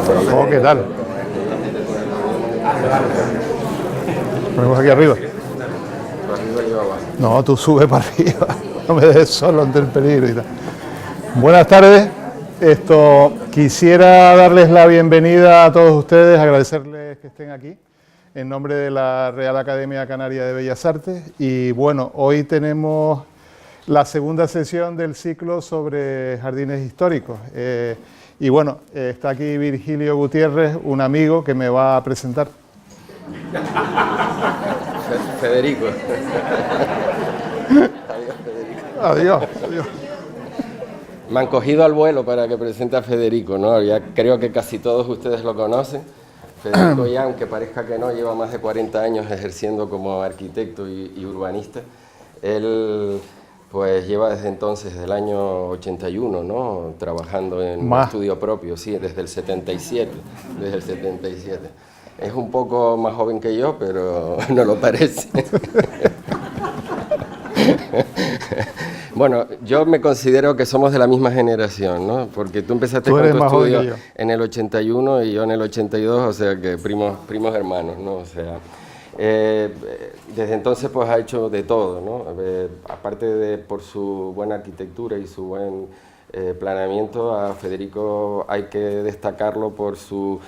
Oh, ¿qué tal? Ponemos aquí arriba. No, tú sube para arriba. No me dejes solo ante el peligro y tal. Buenas tardes. Quisiera darles la bienvenida a todos ustedes, agradecerles que estén aquí en nombre de la Real Academia Canaria de Bellas Artes. Y bueno, hoy tenemos la segunda sesión del ciclo sobre jardines históricos. Y bueno, está aquí Virgilio Gutiérrez, un amigo que me va a presentar. Federico. Adiós, Federico. Adiós, adiós. Me han cogido al vuelo para que presente a Federico, ¿no? Ya creo que casi todos ustedes lo conocen. Federico ya, aunque parezca que no, lleva más de 40 años ejerciendo como arquitecto y urbanista. Él pues lleva desde entonces, desde el año 81, ¿no? Trabajando en un estudio propio, sí, desde el 77, desde el 77. Es un poco más joven que yo, pero no lo parece. Bueno, yo me considero que somos de la misma generación, ¿no? Porque tú empezaste con tu estudio en el 81 y yo en el 82, o sea que primos hermanos, ¿no? O sea, desde entonces pues ha hecho de todo, ¿no? Aparte de por su buena arquitectura y su buen planeamiento, a Federico hay que destacarlo por su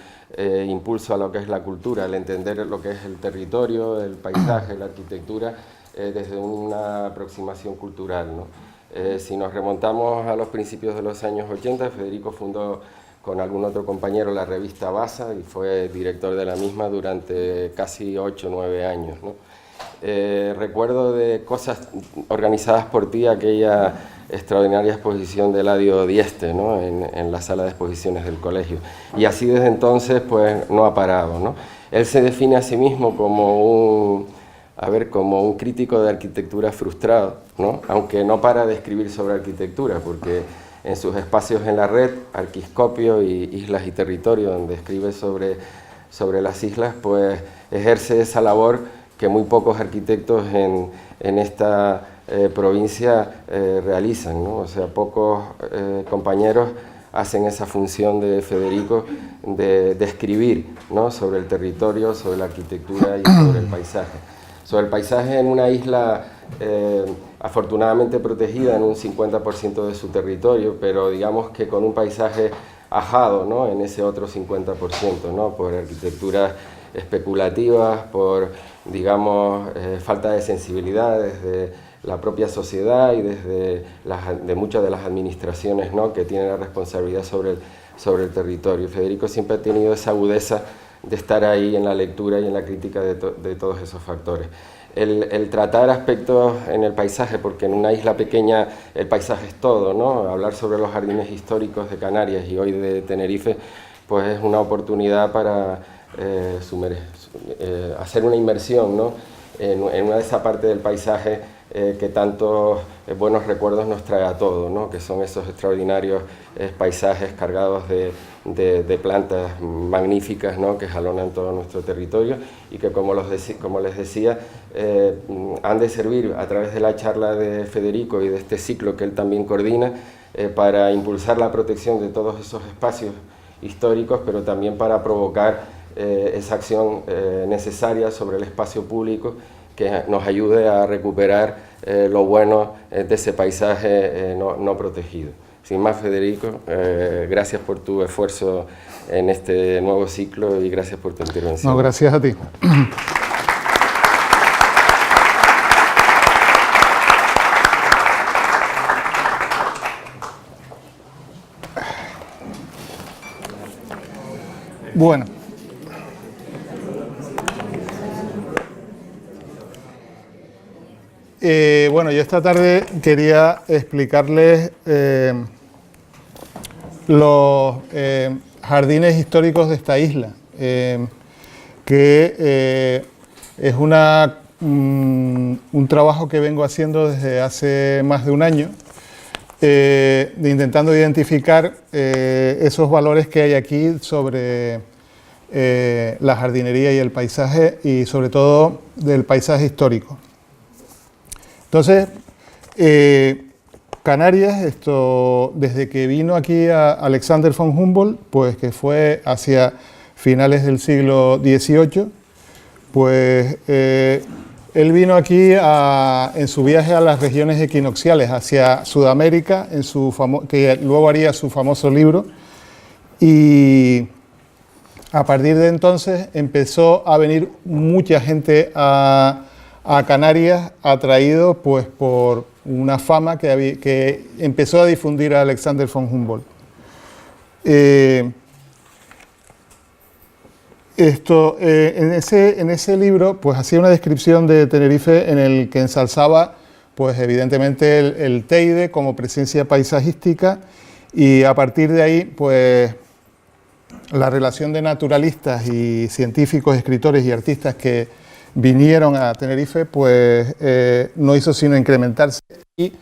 impulso a lo que es la cultura, el entender lo que es el territorio, el paisaje, la arquitectura, desde una aproximación cultural, ¿no? Si nos remontamos a los principios de los años 80, Federico fundó con algún otro compañero la revista Basa y fue director de la misma durante casi 8 o 9 años, ¿no? Recuerdo de cosas organizadas por ti, aquella extraordinaria exposición de Eladio Dieste, ¿no? en la sala de exposiciones del colegio. Y así desde entonces pues no ha parado, ¿no? Él se define a sí mismo como un crítico de arquitectura frustrado, ¿no? Aunque no para de escribir sobre arquitectura, porque en sus espacios en la red, Arquiscopio y Islas y Territorio, donde escribe sobre las islas, pues ejerce esa labor que muy pocos arquitectos en esta provincia realizan, ¿no? O sea, pocos compañeros hacen esa función de Federico de escribir, ¿no? Sobre el territorio, sobre la arquitectura y sobre el paisaje. Sobre el paisaje en una isla afortunadamente protegida en un 50% de su territorio, pero digamos que con un paisaje ajado, ¿no? En ese otro 50%, ¿no? Por arquitecturas especulativas, por, digamos, falta de sensibilidad desde la propia sociedad y desde de muchas de las administraciones, ¿no? Que tienen la responsabilidad sobre el territorio. Federico siempre ha tenido esa agudeza de estar ahí en la lectura y en la crítica de todos esos factores. El tratar aspectos en el paisaje, porque en una isla pequeña el paisaje es todo, ¿no? Hablar sobre los jardines históricos de Canarias y hoy de Tenerife, pues es una oportunidad para hacer una inmersión, ¿no? En una de esas partes del paisaje que tantos buenos recuerdos nos trae a todos, ¿no? Que son esos extraordinarios paisajes cargados de plantas magníficas, ¿no? Que jalonan todo nuestro territorio y que, como les decía, han de servir a través de la charla de Federico y de este ciclo que él también coordina para impulsar la protección de todos esos espacios históricos, pero también para provocar esa acción necesaria sobre el espacio público que nos ayude a recuperar lo bueno de ese paisaje no protegido. Sin más, Federico, gracias por tu esfuerzo en este nuevo ciclo y gracias por tu intervención. No, gracias a ti. Bueno. Bueno, yo esta tarde quería explicarles los jardines históricos de esta isla, que es un trabajo que vengo haciendo desde hace más de un año, intentando identificar esos valores que hay aquí sobre la jardinería y el paisaje, y sobre todo del paisaje histórico. Entonces, Canarias, desde que vino aquí a Alexander von Humboldt, pues que fue hacia finales del siglo XVIII, pues él vino aquí en su viaje a las regiones equinocciales, hacia Sudamérica, que luego haría su famoso libro, y a partir de entonces empezó a venir mucha gente a Canarias, atraído pues por una fama que empezó a difundir a Alexander von Humboldt. En ese libro pues hacía una descripción de Tenerife en el que ensalzaba pues evidentemente el Teide como presencia paisajística, y a partir de ahí pues la relación de naturalistas y científicos, escritores y artistas que vinieron a Tenerife, pues no hizo sino incrementarse, y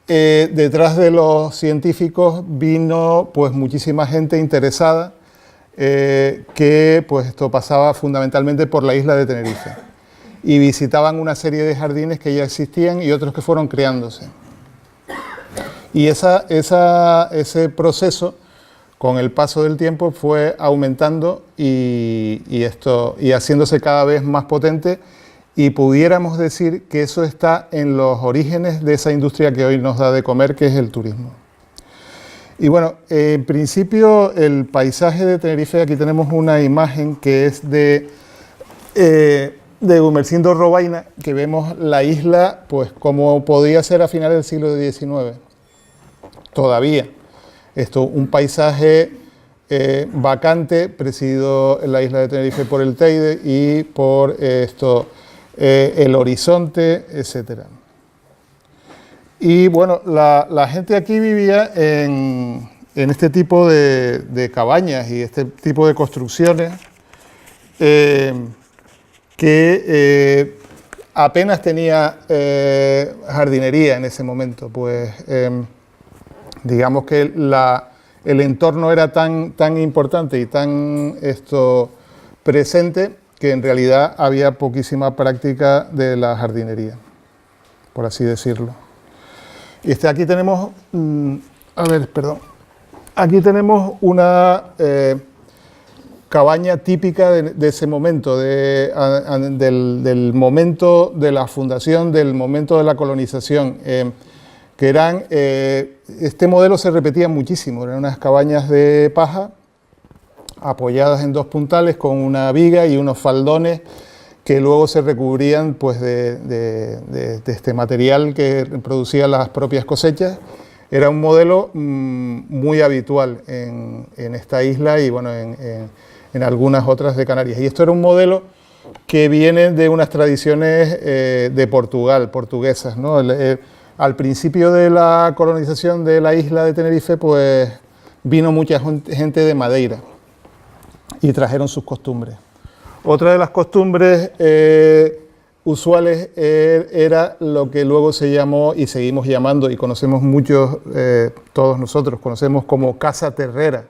detrás de los científicos vino pues muchísima gente interesada, que pues esto pasaba fundamentalmente por la isla de Tenerife, y visitaban una serie de jardines que ya existían y otros que fueron creándose. Y ese proceso, con el paso del tiempo, fue aumentando y haciéndose cada vez más potente, y pudiéramos decir que eso está en los orígenes de esa industria que hoy nos da de comer, que es el turismo. Y bueno, en principio el paisaje de Tenerife, aquí tenemos una imagen que es de Gumersindo Robaina, que vemos la isla pues como podía ser a finales del siglo XIX, todavía. Un paisaje vacante, presidido en la isla de Tenerife por el Teide y por el horizonte, etc. Y bueno, la gente aquí vivía en este tipo de cabañas y este tipo de construcciones que apenas tenía jardinería en ese momento, pues digamos que el entorno era tan importante y tan presente que en realidad había poquísima práctica de la jardinería, por así decirlo. Y aquí tenemos, aquí tenemos una cabaña típica de ese momento, del momento de la fundación, del momento de la colonización, que eran, este modelo se repetía muchísimo, eran unas cabañas de paja apoyadas en dos puntales con una viga y unos faldones que luego se recubrían pues, de este material que producía las propias cosechas. Era un modelo muy habitual en esta isla y bueno, en algunas otras de Canarias. Y esto era un modelo que viene de unas tradiciones de Portugal, portuguesas, ¿no? Al principio de la colonización de la isla de Tenerife, pues vino mucha gente de Madeira y trajeron sus costumbres. Otra de las costumbres usuales era lo que luego se llamó y seguimos llamando, y conocemos muchos, todos nosotros conocemos como casa terrera,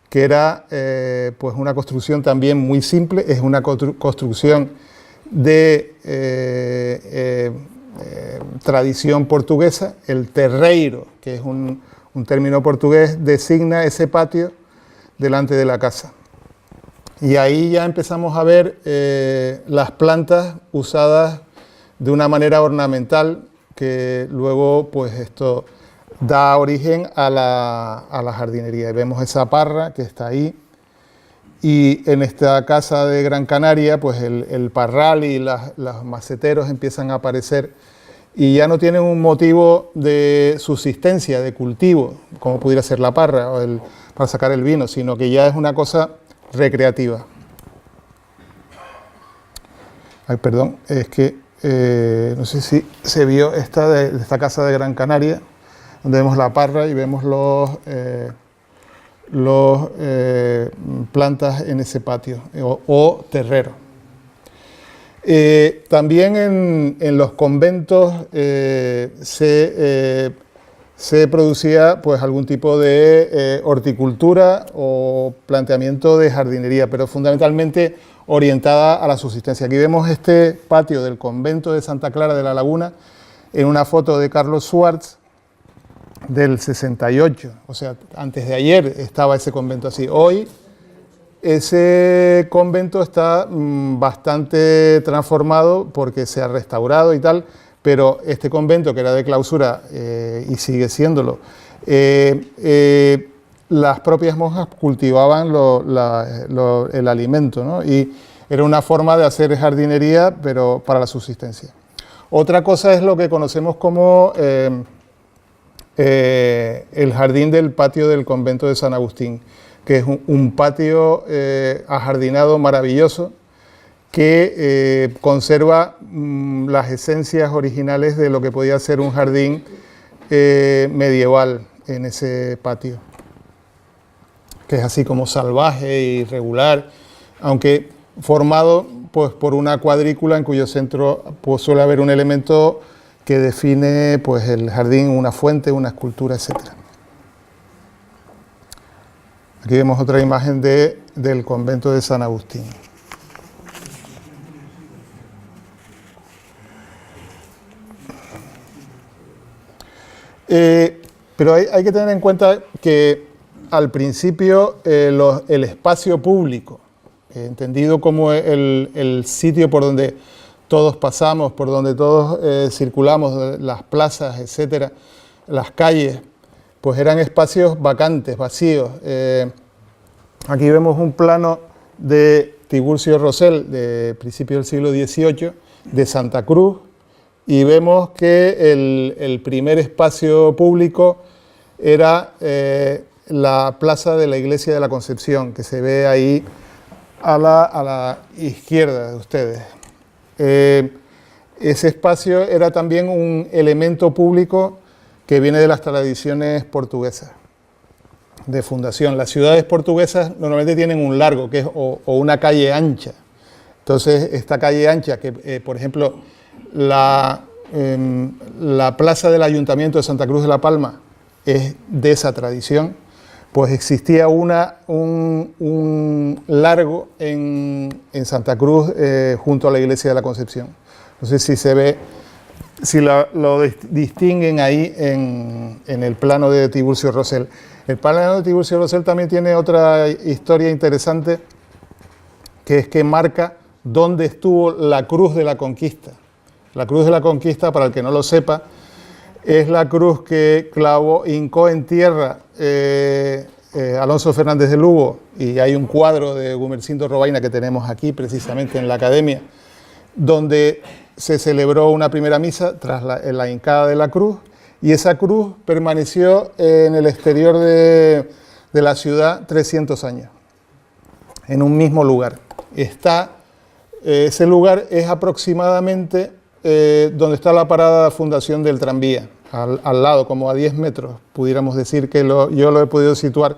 que era pues una construcción también muy simple, es una construcción de tradición portuguesa. El terreiro, que es un término portugués, designa ese patio delante de la casa. Y ahí ya empezamos a ver las plantas usadas de una manera ornamental, que luego pues esto da origen a la jardinería. Y vemos esa parra que está ahí, y en esta casa de Gran Canaria pues el parral y los maceteros empiezan a aparecer, y ya no tienen un motivo de subsistencia, de cultivo, como pudiera ser la parra o para sacar el vino, sino que ya es una cosa recreativa. Ay, perdón, es que no sé si se vio esta casa de Gran Canaria, donde vemos la parra y vemos los plantas en ese patio o terrero. También en los conventos se producía pues algún tipo de horticultura o planteamiento de jardinería, pero fundamentalmente orientada a la subsistencia. Aquí vemos este patio del convento de Santa Clara de la Laguna en una foto de Carlos Schwartz, del 68, o sea, antes de ayer estaba ese convento así. Hoy ese convento está bastante transformado porque se ha restaurado y tal, pero este convento, que era de clausura y sigue siéndolo, las propias monjas cultivaban el alimento, ¿no? Y era una forma de hacer jardinería, pero para la subsistencia. Otra cosa es lo que conocemos como el jardín del patio del convento de San Agustín, que es un patio ajardinado maravilloso que conserva las esencias originales de lo que podía ser un jardín medieval en ese patio, que es así como salvaje e irregular, aunque formado pues, por una cuadrícula en cuyo centro pues, suele haber un elemento que define pues, el jardín, una fuente, una escultura, etc. Aquí vemos otra imagen del convento de San Agustín. Pero hay que tener en cuenta que al principio el espacio público, entendido como el sitio por donde todos pasamos, por donde todos circulamos, las plazas, etcétera, las calles, pues eran espacios vacantes, vacíos. Aquí vemos un plano de Tiburcio Rosell, de principio del siglo XVIII, de Santa Cruz, y vemos que el primer espacio público era la plaza de la Iglesia de la Concepción, que se ve ahí a la izquierda de ustedes. Ese espacio era también un elemento público que viene de las tradiciones portuguesas de fundación. Las ciudades portuguesas normalmente tienen un largo, que es o una calle ancha. Entonces, esta calle ancha, que por ejemplo, la plaza del Ayuntamiento de Santa Cruz de la Palma es de esa tradición, pues existía un largo en Santa Cruz junto a la Iglesia de la Concepción. No sé si se ve, si lo distinguen ahí en el plano de Tiburcio Rosell. El plano de Tiburcio Rosell también tiene otra historia interesante, que es que marca dónde estuvo la Cruz de la Conquista. La Cruz de la Conquista, para el que no lo sepa, es la cruz que hincó en tierra Alonso Fernández de Lugo, y hay un cuadro de Gumersindo Robaina que tenemos aquí precisamente en la Academia, donde se celebró una primera misa tras la hincada de la cruz, y esa cruz permaneció en el exterior de la ciudad 300 años, en un mismo lugar. Ese lugar es aproximadamente donde está la parada de fundación del tranvía, al lado, como a 10 metros, pudiéramos decir que yo lo he podido situar,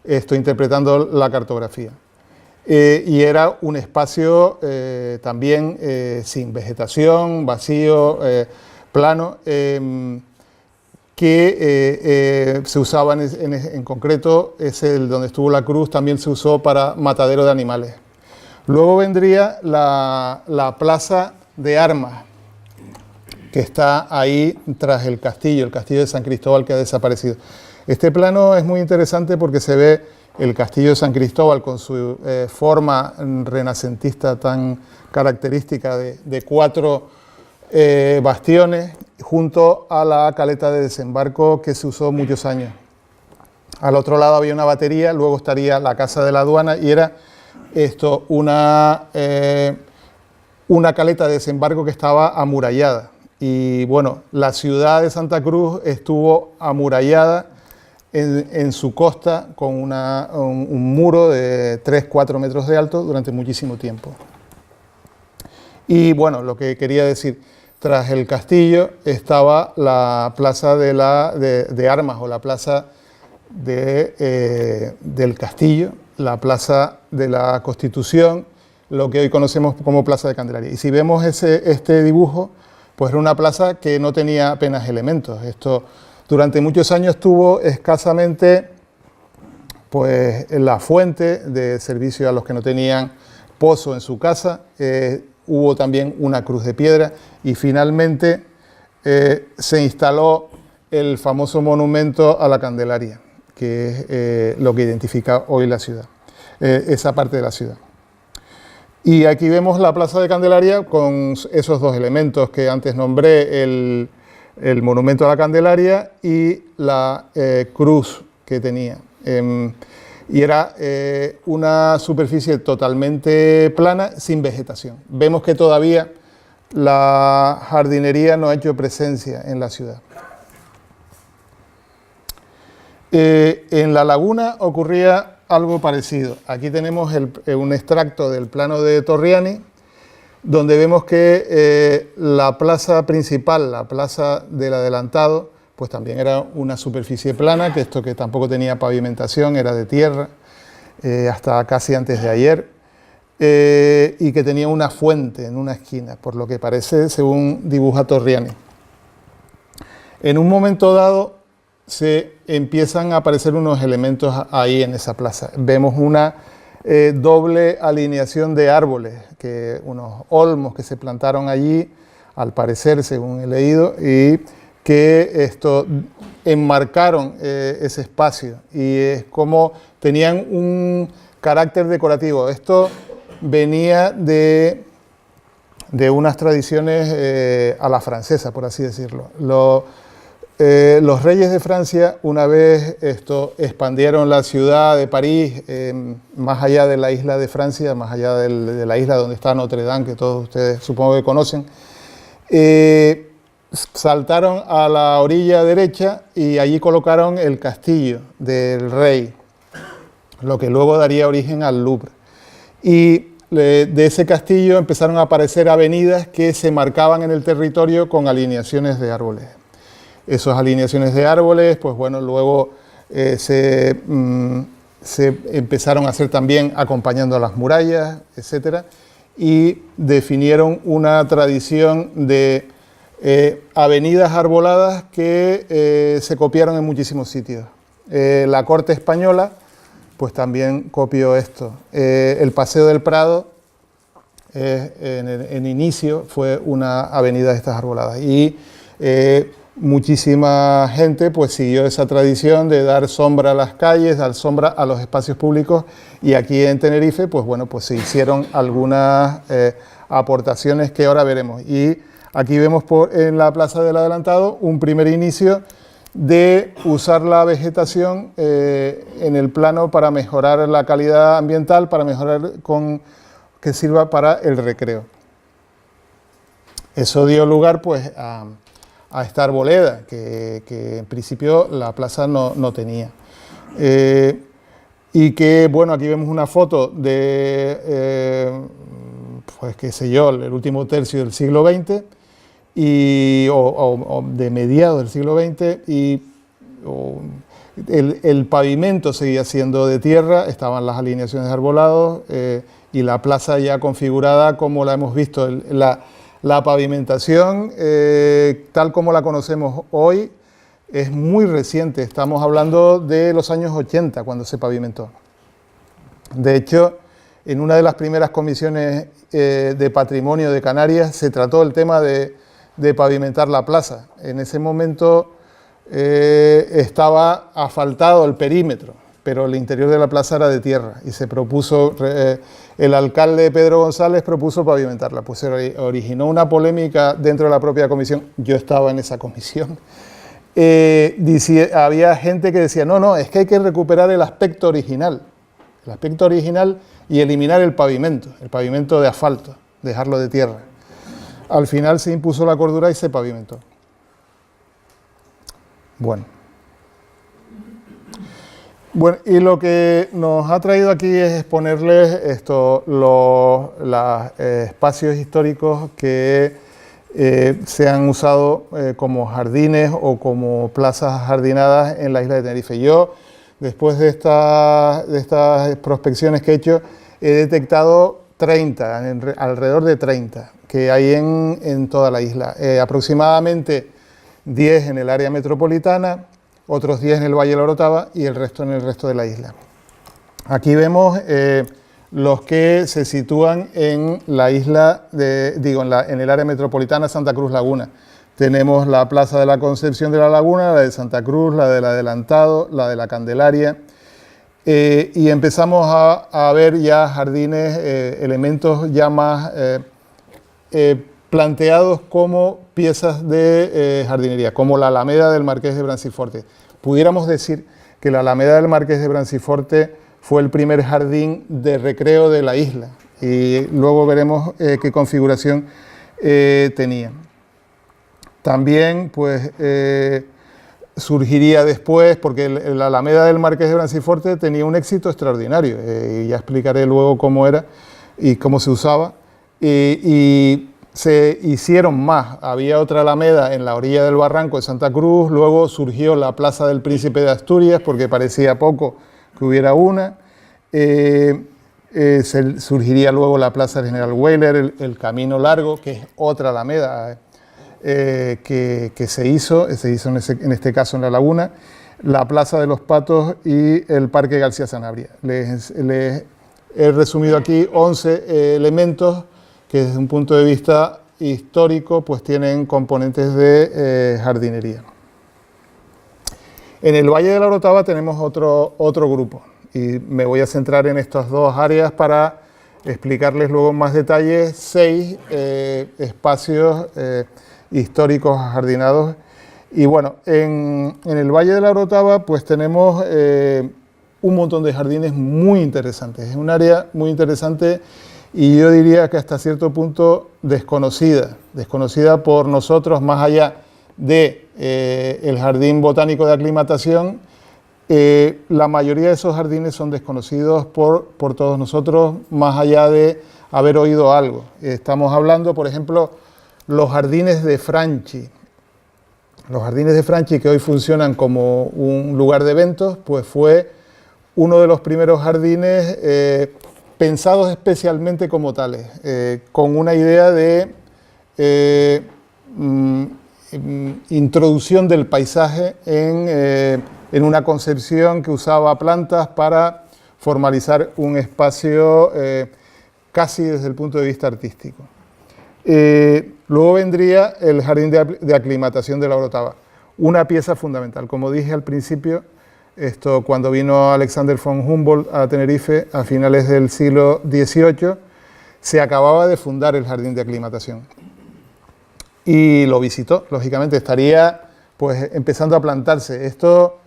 estoy interpretando la cartografía. Y era un espacio también sin vegetación, vacío, plano, que se usaba en concreto, es el donde estuvo la cruz, también se usó para matadero de animales. Luego vendría la plaza de armas, que está ahí tras el castillo de San Cristóbal, que ha desaparecido. Este plano es muy interesante porque se ve el castillo de San Cristóbal con su forma renacentista tan característica de 4 bastiones, junto a la caleta de desembarco que se usó muchos años. Al otro lado había una batería, luego estaría la casa de la aduana, y era esto una caleta de desembarco que estaba amurallada. Y bueno, la ciudad de Santa Cruz estuvo amurallada en su costa con un muro de 3-4 metros de alto durante muchísimo tiempo. Y bueno, lo que quería decir, tras el castillo estaba la plaza de armas, o la plaza del castillo, la plaza de la Constitución, lo que hoy conocemos como Plaza de Candelaria. Y si vemos este dibujo, pues era una plaza que no tenía apenas elementos. Esto durante muchos años tuvo escasamente pues, la fuente de servicio a los que no tenían pozo en su casa. Hubo también una cruz de piedra, y finalmente se instaló el famoso monumento a la Candelaria, que es lo que identifica hoy la ciudad, esa parte de la ciudad. Y aquí vemos la Plaza de Candelaria con esos dos elementos que antes nombré, el monumento a la Candelaria y la cruz que tenía. Y era una superficie totalmente plana, sin vegetación. Vemos que todavía la jardinería no ha hecho presencia en la ciudad. En la laguna ocurría algo parecido. Aquí tenemos un extracto del plano de Torriani, donde vemos que la plaza principal, la plaza del Adelantado, pues también era una superficie plana, que esto que tampoco tenía pavimentación, era de tierra, hasta casi antes de ayer, y que tenía una fuente en una esquina, por lo que parece, según dibuja Torriani. En un momento dado se empiezan a aparecer unos elementos ahí en esa plaza. Vemos una doble alineación de árboles, unos olmos que se plantaron allí, al parecer, según he leído, y que esto enmarcaron ese espacio, y es como tenían un carácter decorativo. Esto venía de unas tradiciones a la francesa, por así decirlo. Los reyes de Francia, una vez expandieron la ciudad de París, más allá de la isla de Francia, más allá de la isla donde está Notre Dame, que todos ustedes supongo que conocen, saltaron a la orilla derecha y allí colocaron el castillo del rey, lo que luego daría origen al Louvre. Y de ese castillo empezaron a aparecer avenidas que se marcaban en el territorio con alineaciones de árboles. Esas alineaciones de árboles, pues bueno, luego se empezaron a hacer también acompañando a las murallas, etcétera, y definieron una tradición de avenidas arboladas que se copiaron en muchísimos sitios. La corte española, pues también copió esto. El Paseo del Prado, en inicio, fue una avenida de estas arboladas. Y muchísima gente pues siguió esa tradición de dar sombra a las calles, dar sombra a los espacios públicos, y aquí en Tenerife pues bueno, pues se hicieron algunas aportaciones que ahora veremos. Y aquí vemos en la Plaza del Adelantado un primer inicio de usar la vegetación en el plano para mejorar la calidad ambiental, para mejorar que sirva para el recreo. Eso dio lugar pues a esta arboleda que en principio la plaza no tenía. Y que, bueno, aquí vemos una foto de, pues qué sé yo, el último tercio del siglo XX, o de mediados del siglo XX, y el pavimento seguía siendo de tierra, estaban las alineaciones de arbolados, y la plaza ya configurada como la hemos visto. La pavimentación, tal como la conocemos hoy, es muy reciente. Estamos hablando de los años 80, cuando se pavimentó. De hecho, en una de las primeras comisiones de patrimonio de Canarias se trató el tema de pavimentar la plaza. En ese momento estaba asfaltado el perímetro, pero el interior de la plaza era de tierra, y se propuso, el alcalde Pedro González propuso pavimentarla. Pues se originó una polémica dentro de la propia comisión. Yo estaba en esa comisión. Había gente que decía, no, es que hay que recuperar el aspecto original y eliminar el pavimento de asfalto, dejarlo de tierra. Al final se impuso la cordura y se pavimentó. Bueno, y lo que nos ha traído aquí es exponerles los espacios históricos que se han usado como jardines o como plazas jardinadas en la isla de Tenerife. Yo, después de estas prospecciones que he hecho, he detectado 30, alrededor de 30, que hay en toda la isla. Aproximadamente 10 en el área metropolitana, otros 10 en el Valle de la Orotava y el resto en el resto de la isla. Aquí vemos los que se sitúan en la isla en el área metropolitana Santa Cruz Laguna. tenemos la Plaza de la Concepción de la Laguna, la de Santa Cruz, la del Adelantado, la de la Candelaria, y empezamos a ver ya jardines, elementos ya más planteados como piezas de jardinería, como la Alameda del Marqués de Branciforte. Pudiéramos decir que la Alameda del Marqués de Branciforte fue el primer jardín de recreo de la isla, y luego veremos qué configuración tenía. También pues surgiría después, porque la Alameda del Marqués de Branciforte tenía un éxito extraordinario, y ya explicaré luego cómo era y cómo se usaba, y se hicieron más. Había otra Alameda en la orilla del barranco de Santa Cruz, luego surgió la Plaza del Príncipe de Asturias, porque parecía poco que hubiera una, surgiría luego la Plaza del General Weyler, el Camino Largo, que es otra Alameda que se hizo en este caso en la Laguna, la Plaza de los Patos y el Parque García Sanabria. Les he resumido aquí 11 elementos que desde un punto de vista histórico pues tienen componentes de jardinería. En el Valle de la Orotava tenemos otro grupo, y me voy a centrar en estas dos áreas para explicarles luego en más detalles 6 espacios históricos ajardinados. Y bueno, en el Valle de la Orotava pues tenemos un montón de jardines muy interesantes. Es un área muy interesante y yo diría que hasta cierto punto desconocida por nosotros, más allá de el Jardín Botánico de Aclimatación. La mayoría de esos jardines son desconocidos por todos nosotros, más allá de haber oído algo. Estamos hablando, por ejemplo, los jardines de Franchi. Los jardines de Franchi, que hoy funcionan como un lugar de eventos, pues fue uno de los primeros jardines pensados especialmente como tales, con una idea de introducción del paisaje en una concepción que usaba plantas para formalizar un espacio casi desde el punto de vista artístico. Luego vendría el Jardín de Aclimatación de la Orotava, una pieza fundamental. Como dije al principio, cuando vino Alexander von Humboldt a Tenerife a finales del siglo XVIII, se acababa de fundar el Jardín de Aclimatación y lo visitó. Lógicamente estaría pues empezando a plantarse. Esto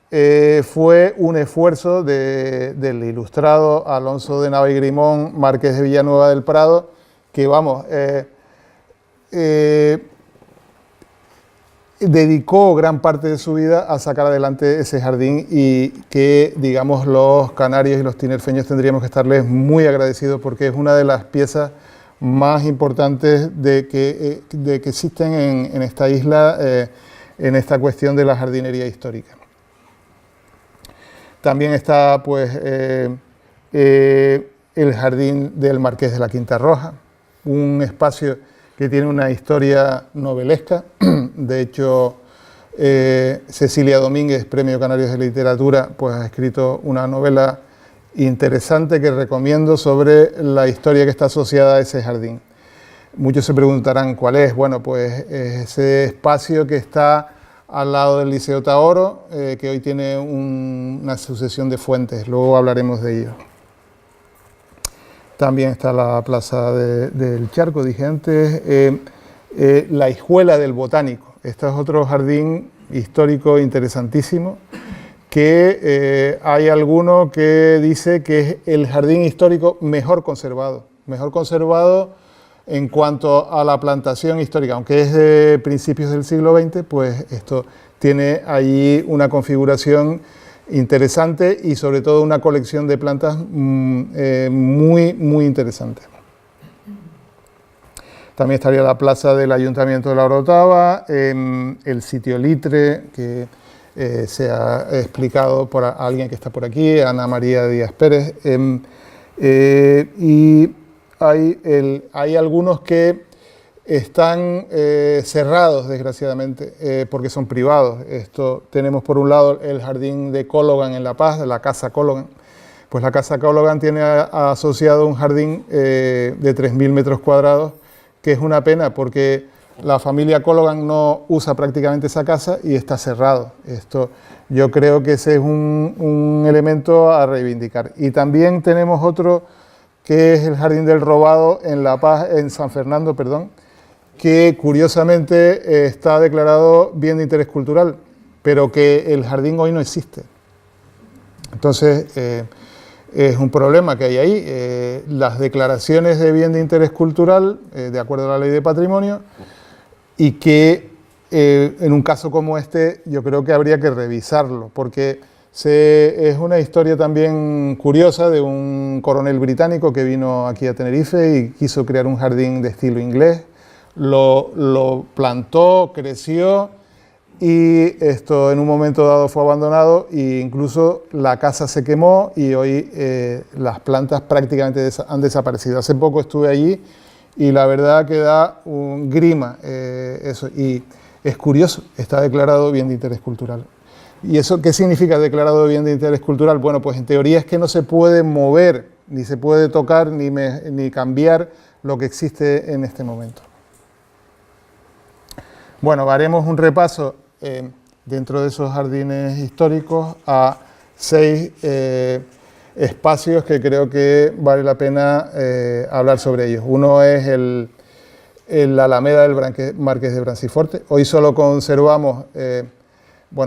fue un esfuerzo del ilustrado Alonso de Nava y Grimón, marqués de Villanueva del Prado, que vamos, dedicó gran parte de su vida a sacar adelante ese jardín, y que, digamos, los canarios y los tinerfeños tendríamos que estarles muy agradecidos, porque es una de las piezas más importantes de que existen en esta isla, en esta cuestión de la jardinería histórica. También está pues el Jardín del Marqués de la Quinta Roja, un espacio que tiene una historia novelesca. De hecho, Cecilia Domínguez, Premio Canarios de Literatura, pues ha escrito una novela interesante que recomiendo sobre la historia que está asociada a ese jardín. Muchos se preguntarán cuál es. Bueno, pues ese espacio que está al lado del Liceo Taoro, que hoy tiene una sucesión de fuentes, luego hablaremos de ello. También está la Plaza del Charco, dije antes, la Hijuela del Botánico. Este es otro jardín histórico interesantísimo, que hay alguno que dice que es el jardín histórico mejor conservado en cuanto a la plantación histórica, aunque es de principios del siglo XX, pues esto tiene allí una configuración interesante y sobre todo una colección de plantas muy interesante. También estaría la plaza del Ayuntamiento de la Orotava, el sitio Litre, que se ha explicado por alguien que está por aquí, Ana María Díaz Pérez, y hay algunos que están cerrados, desgraciadamente, porque son privados. Tenemos por un lado el jardín de Cólogan en La Paz, de la Casa Cólogan. Pues la Casa Cólogan tiene asociado un jardín de 3.000 metros cuadrados, que es una pena porque la familia Cologan no usa prácticamente esa casa y está cerrado. Esto, yo creo que ese es un elemento a reivindicar. Y también tenemos otro que es el Jardín del Robado en La Paz, en San Fernando, perdón, que curiosamente está declarado bien de interés cultural, pero que el jardín hoy no existe. Entonces, es un problema que hay ahí. Las declaraciones de bien de interés cultural, de acuerdo a la ley de patrimonio, y que en un caso como este yo creo que habría que revisarlo, porque es una historia también curiosa de un coronel británico que vino aquí a Tenerife y quiso crear un jardín de estilo inglés. Lo plantó, creció y esto en un momento dado fue abandonado e incluso la casa se quemó y hoy las plantas prácticamente han desaparecido. Hace poco estuve allí y la verdad que da un grima eso, y es curioso, está declarado bien de interés cultural. ¿Y eso qué significa declarado bien de interés cultural? Bueno, pues en teoría es que no se puede mover, ni se puede tocar, ni cambiar lo que existe en este momento. Bueno, haremos un repaso dentro de esos jardines históricos a 6 espacios que creo que vale la pena hablar sobre ellos. Uno es el Alameda del Marqués de Branciforte. Hoy solo conservamos,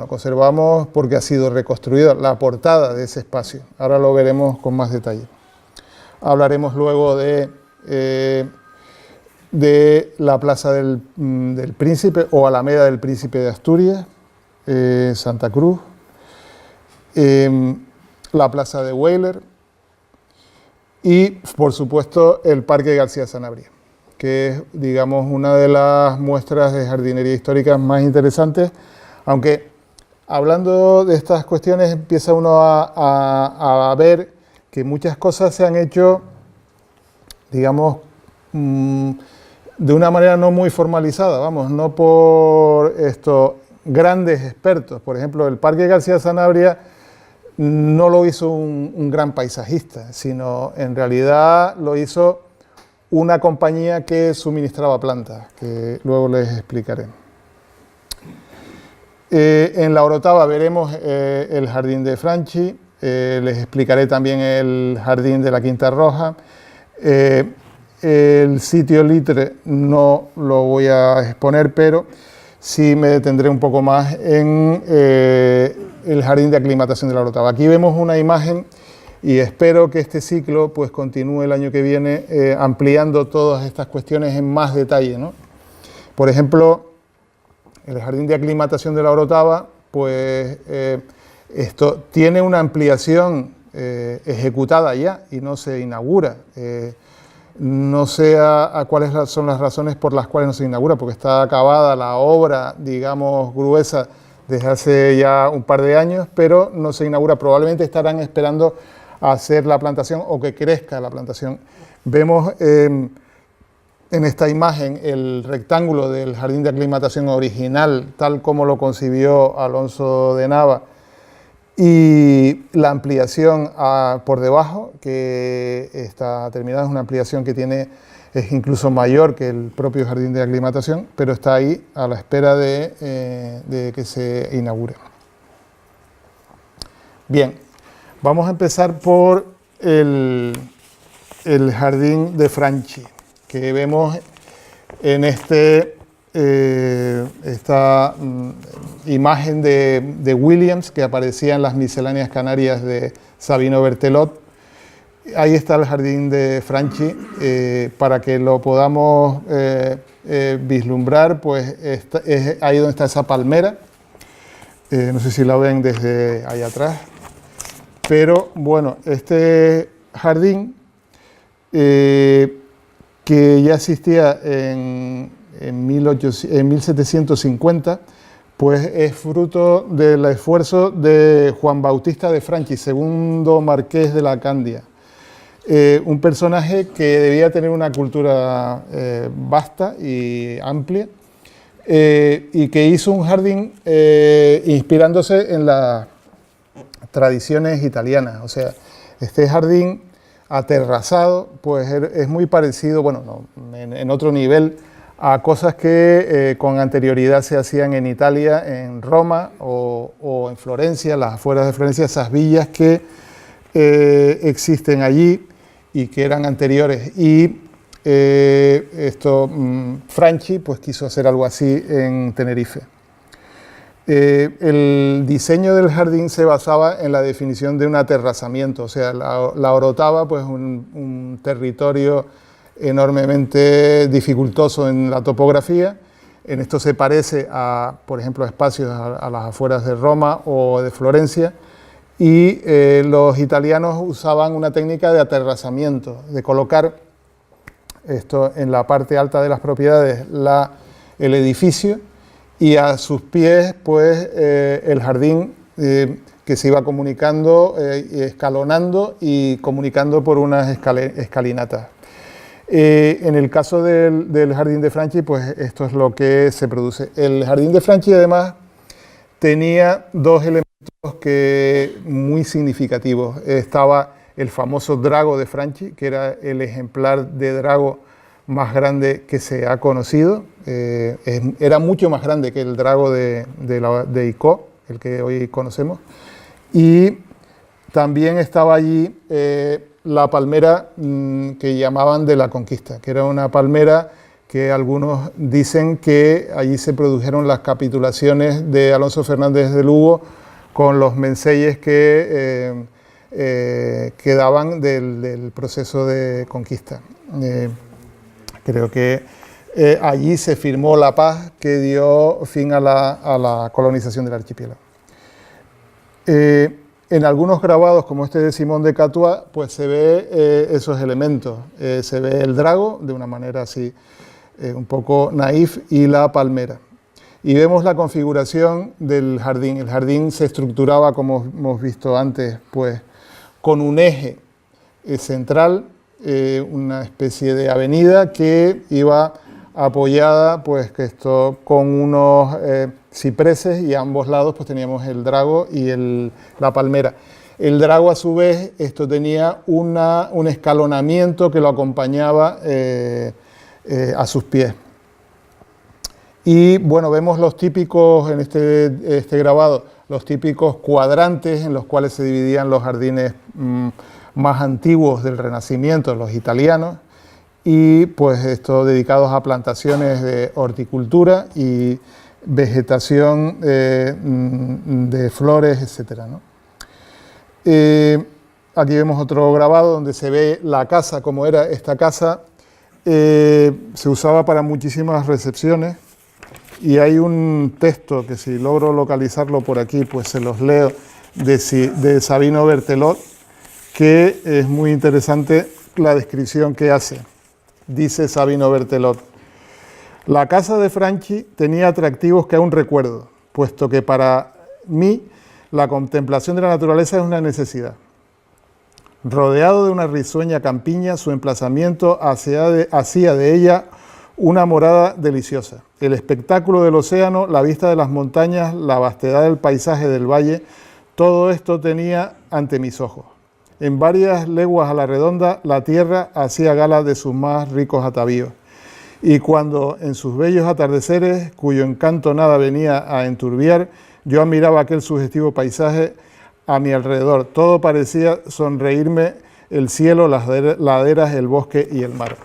conservamos porque ha sido reconstruida la portada de ese espacio. Ahora lo veremos con más detalle. Hablaremos luego de la Plaza del Príncipe o Alameda del Príncipe de Asturias, Santa Cruz, la Plaza de Weyler y, por supuesto, el Parque García Sanabria, que es, digamos, una de las muestras de jardinería histórica más interesantes, aunque hablando de estas cuestiones empieza uno a ver que muchas cosas se han hecho, digamos, de una manera no muy formalizada, vamos, no por grandes expertos. Por ejemplo, el Parque García Sanabria no lo hizo un gran paisajista, sino en realidad lo hizo una compañía que suministraba plantas, que luego les explicaré. En la Orotava veremos el Jardín de Franchi, les explicaré también el Jardín de la Quinta Roja. El sitio Litre no lo voy a exponer, pero sí me detendré un poco más en el Jardín de Aclimatación de la Orotava. Aquí vemos una imagen y espero que este ciclo pues continúe el año que viene ampliando todas estas cuestiones en más detalle, ¿no? Por ejemplo, el Jardín de Aclimatación de la Orotava, pues esto tiene una ampliación ejecutada ya y no se inaugura. No sé cuáles son las razones por las cuales no se inaugura, porque está acabada la obra, digamos, gruesa desde hace ya un par de años, pero no se inaugura. Probablemente estarán esperando a hacer la plantación o que crezca la plantación. Vemos en esta imagen el rectángulo del jardín de aclimatación original, tal como lo concibió Alonso de Nava, y la ampliación por debajo, que está terminada, es una ampliación que es incluso mayor que el propio jardín de aclimatación, pero está ahí a la espera de que se inaugure. Bien, vamos a empezar por el jardín de Franchi, que vemos en esta imagen de Williams que aparecía en las misceláneas canarias de Sabino Bertelot. Ahí está el jardín de Franchi, para que lo podamos vislumbrar, pues es ahí donde está esa palmera. No sé si la ven desde ahí atrás, pero bueno, este jardín que ya existía en 1750, pues es fruto del esfuerzo de Juan Bautista de Franchi, segundo marqués de la Candia, un personaje que debía tener una cultura vasta y amplia, y que hizo un jardín inspirándose en las tradiciones italianas. O sea, este jardín aterrazado pues es muy parecido, bueno, no, en otro nivel, a cosas que con anterioridad se hacían en Italia, en Roma o en Florencia, las afueras de Florencia, esas villas que existen allí y que eran anteriores. Y Franchi pues quiso hacer algo así en Tenerife. El diseño del jardín se basaba en la definición de un aterrazamiento, o sea, la Orotava, pues un territorio enormemente dificultoso en la topografía. En esto se parece a, por ejemplo, a espacios a las afueras de Roma o de Florencia, y los italianos usaban una técnica de aterrazamiento, de colocar esto en la parte alta de las propiedades, el edificio, y a sus pies pues el jardín que se iba comunicando, escalonando y comunicando por unas escalinatas. En el caso del jardín de Franchi, pues esto es lo que se produce. El jardín de Franchi además tenía dos elementos muy significativos. Estaba el famoso drago de Franchi, que era el ejemplar de drago más grande que se ha conocido. Era mucho más grande que el drago de Icó, el que hoy conocemos. Y también estaba allí la palmera que llamaban de la Conquista, que era una palmera que algunos dicen que allí se produjeron las capitulaciones de Alonso Fernández de Lugo con los menseyes que quedaban del proceso de conquista. Creo que allí se firmó la paz que dio fin a la colonización del archipiélago. En algunos grabados, como este de Simón de Catuá, pues se ve esos elementos. Se ve el drago, de una manera así un poco naif, y la palmera. Y vemos la configuración del jardín. El jardín se estructuraba, como hemos visto antes, pues con un eje central, una especie de avenida que iba apoyada pues con unos cipreses, y a ambos lados pues teníamos el drago y la palmera. El drago, a su vez, tenía un escalonamiento que lo acompañaba a sus pies. Y bueno, vemos los típicos, en este grabado, los típicos cuadrantes en los cuales se dividían los jardines más antiguos del Renacimiento, los italianos, y pues dedicados a plantaciones de horticultura y vegetación de flores, etc., ¿no? Aquí vemos otro grabado donde se ve la casa, como era esta casa. Se usaba para muchísimas recepciones, y hay un texto que, si logro localizarlo por aquí, pues se los leo, de Sabino Berthelot, que es muy interesante la descripción que hace. Dice Sabino Berthelot: la casa de Franchi tenía atractivos que aún recuerdo, puesto que para mí la contemplación de la naturaleza es una necesidad. Rodeado de una risueña campiña, su emplazamiento hacía de ella una morada deliciosa. El espectáculo del océano, la vista de las montañas, la vastedad del paisaje del valle, todo esto tenía ante mis ojos. En varias leguas a la redonda, la tierra hacía gala de sus más ricos atavíos. Y cuando en sus bellos atardeceres, cuyo encanto nada venía a enturbiar, yo admiraba aquel sugestivo paisaje a mi alrededor. Todo parecía sonreírme: el cielo, las laderas, el bosque y el mar.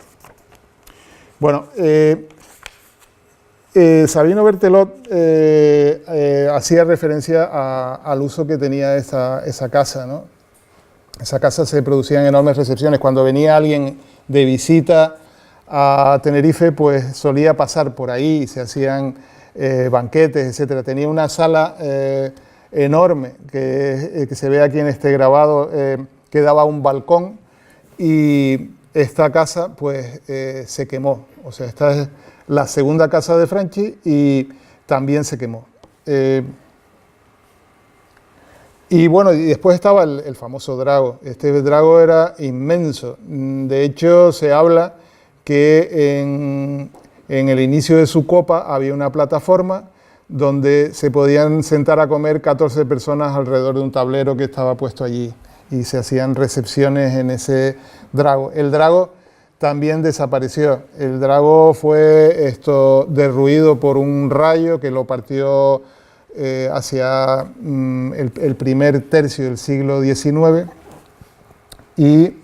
Bueno, Sabino Berthelot hacía referencia al uso que tenía esa casa, ¿no? Esa casa se producían enormes recepciones. Cuando venía alguien de visita a Tenerife, pues solía pasar por ahí y se hacían banquetes, etc. Tenía una sala enorme que se ve aquí en este grabado, que daba a un balcón, y esta casa pues se quemó. O sea, esta es la segunda casa de Franchi y también se quemó. Y bueno, y después estaba el famoso drago. Este drago era inmenso. De hecho, se habla que en el inicio de su copa había una plataforma donde se podían sentar a comer 14 personas alrededor de un tablero que estaba puesto allí, y se hacían recepciones en ese drago. El drago también desapareció. El drago fue derruido por un rayo que lo partió hacia el primer tercio del siglo XIX y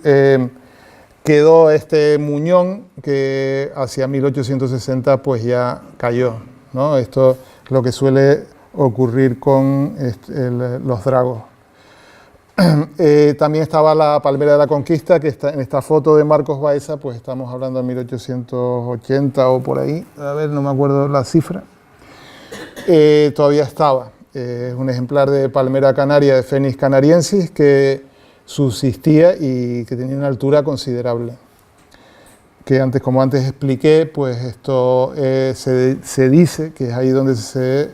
quedó este muñón que hacia 1860 pues ya cayó, ¿no? Esto es lo que suele ocurrir con los dragos. También estaba la Palmera de la Conquista, que está en esta foto de Marcos Baeza, pues estamos hablando de 1880 o por ahí, a ver, no me acuerdo la cifra. Todavía estaba. Es un ejemplar de palmera canaria de Phoenix canariensis que subsistía y que tenía una altura considerable. Que antes, como antes expliqué, pues esto se dice que es ahí donde se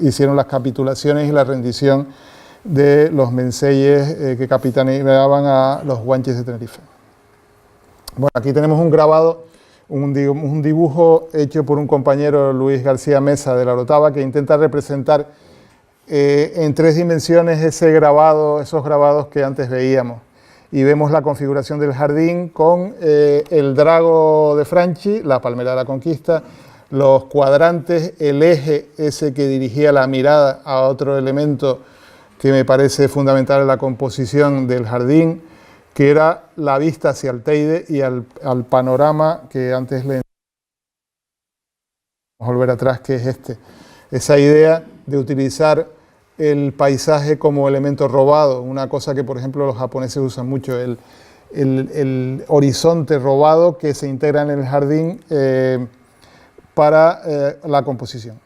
hicieron las capitulaciones y la rendición de los menceyes que capitaneaban a los guanches de Tenerife. Bueno, aquí tenemos un grabado, un dibujo hecho por un compañero, Luis García Mesa, de La Orotava, que intenta representar en 3 dimensiones esos grabados que antes veíamos. Y vemos la configuración del jardín con el drago de Franchi, la Palmera de la Conquista, los cuadrantes, el eje ese que dirigía la mirada a otro elemento que me parece fundamental en la composición del jardín, que era la vista hacia el Teide y al panorama que antes le... Vamos a volver atrás, que es esa idea de utilizar el paisaje como elemento robado, una cosa que por ejemplo los japoneses usan mucho, el horizonte robado que se integra en el jardín para la composición.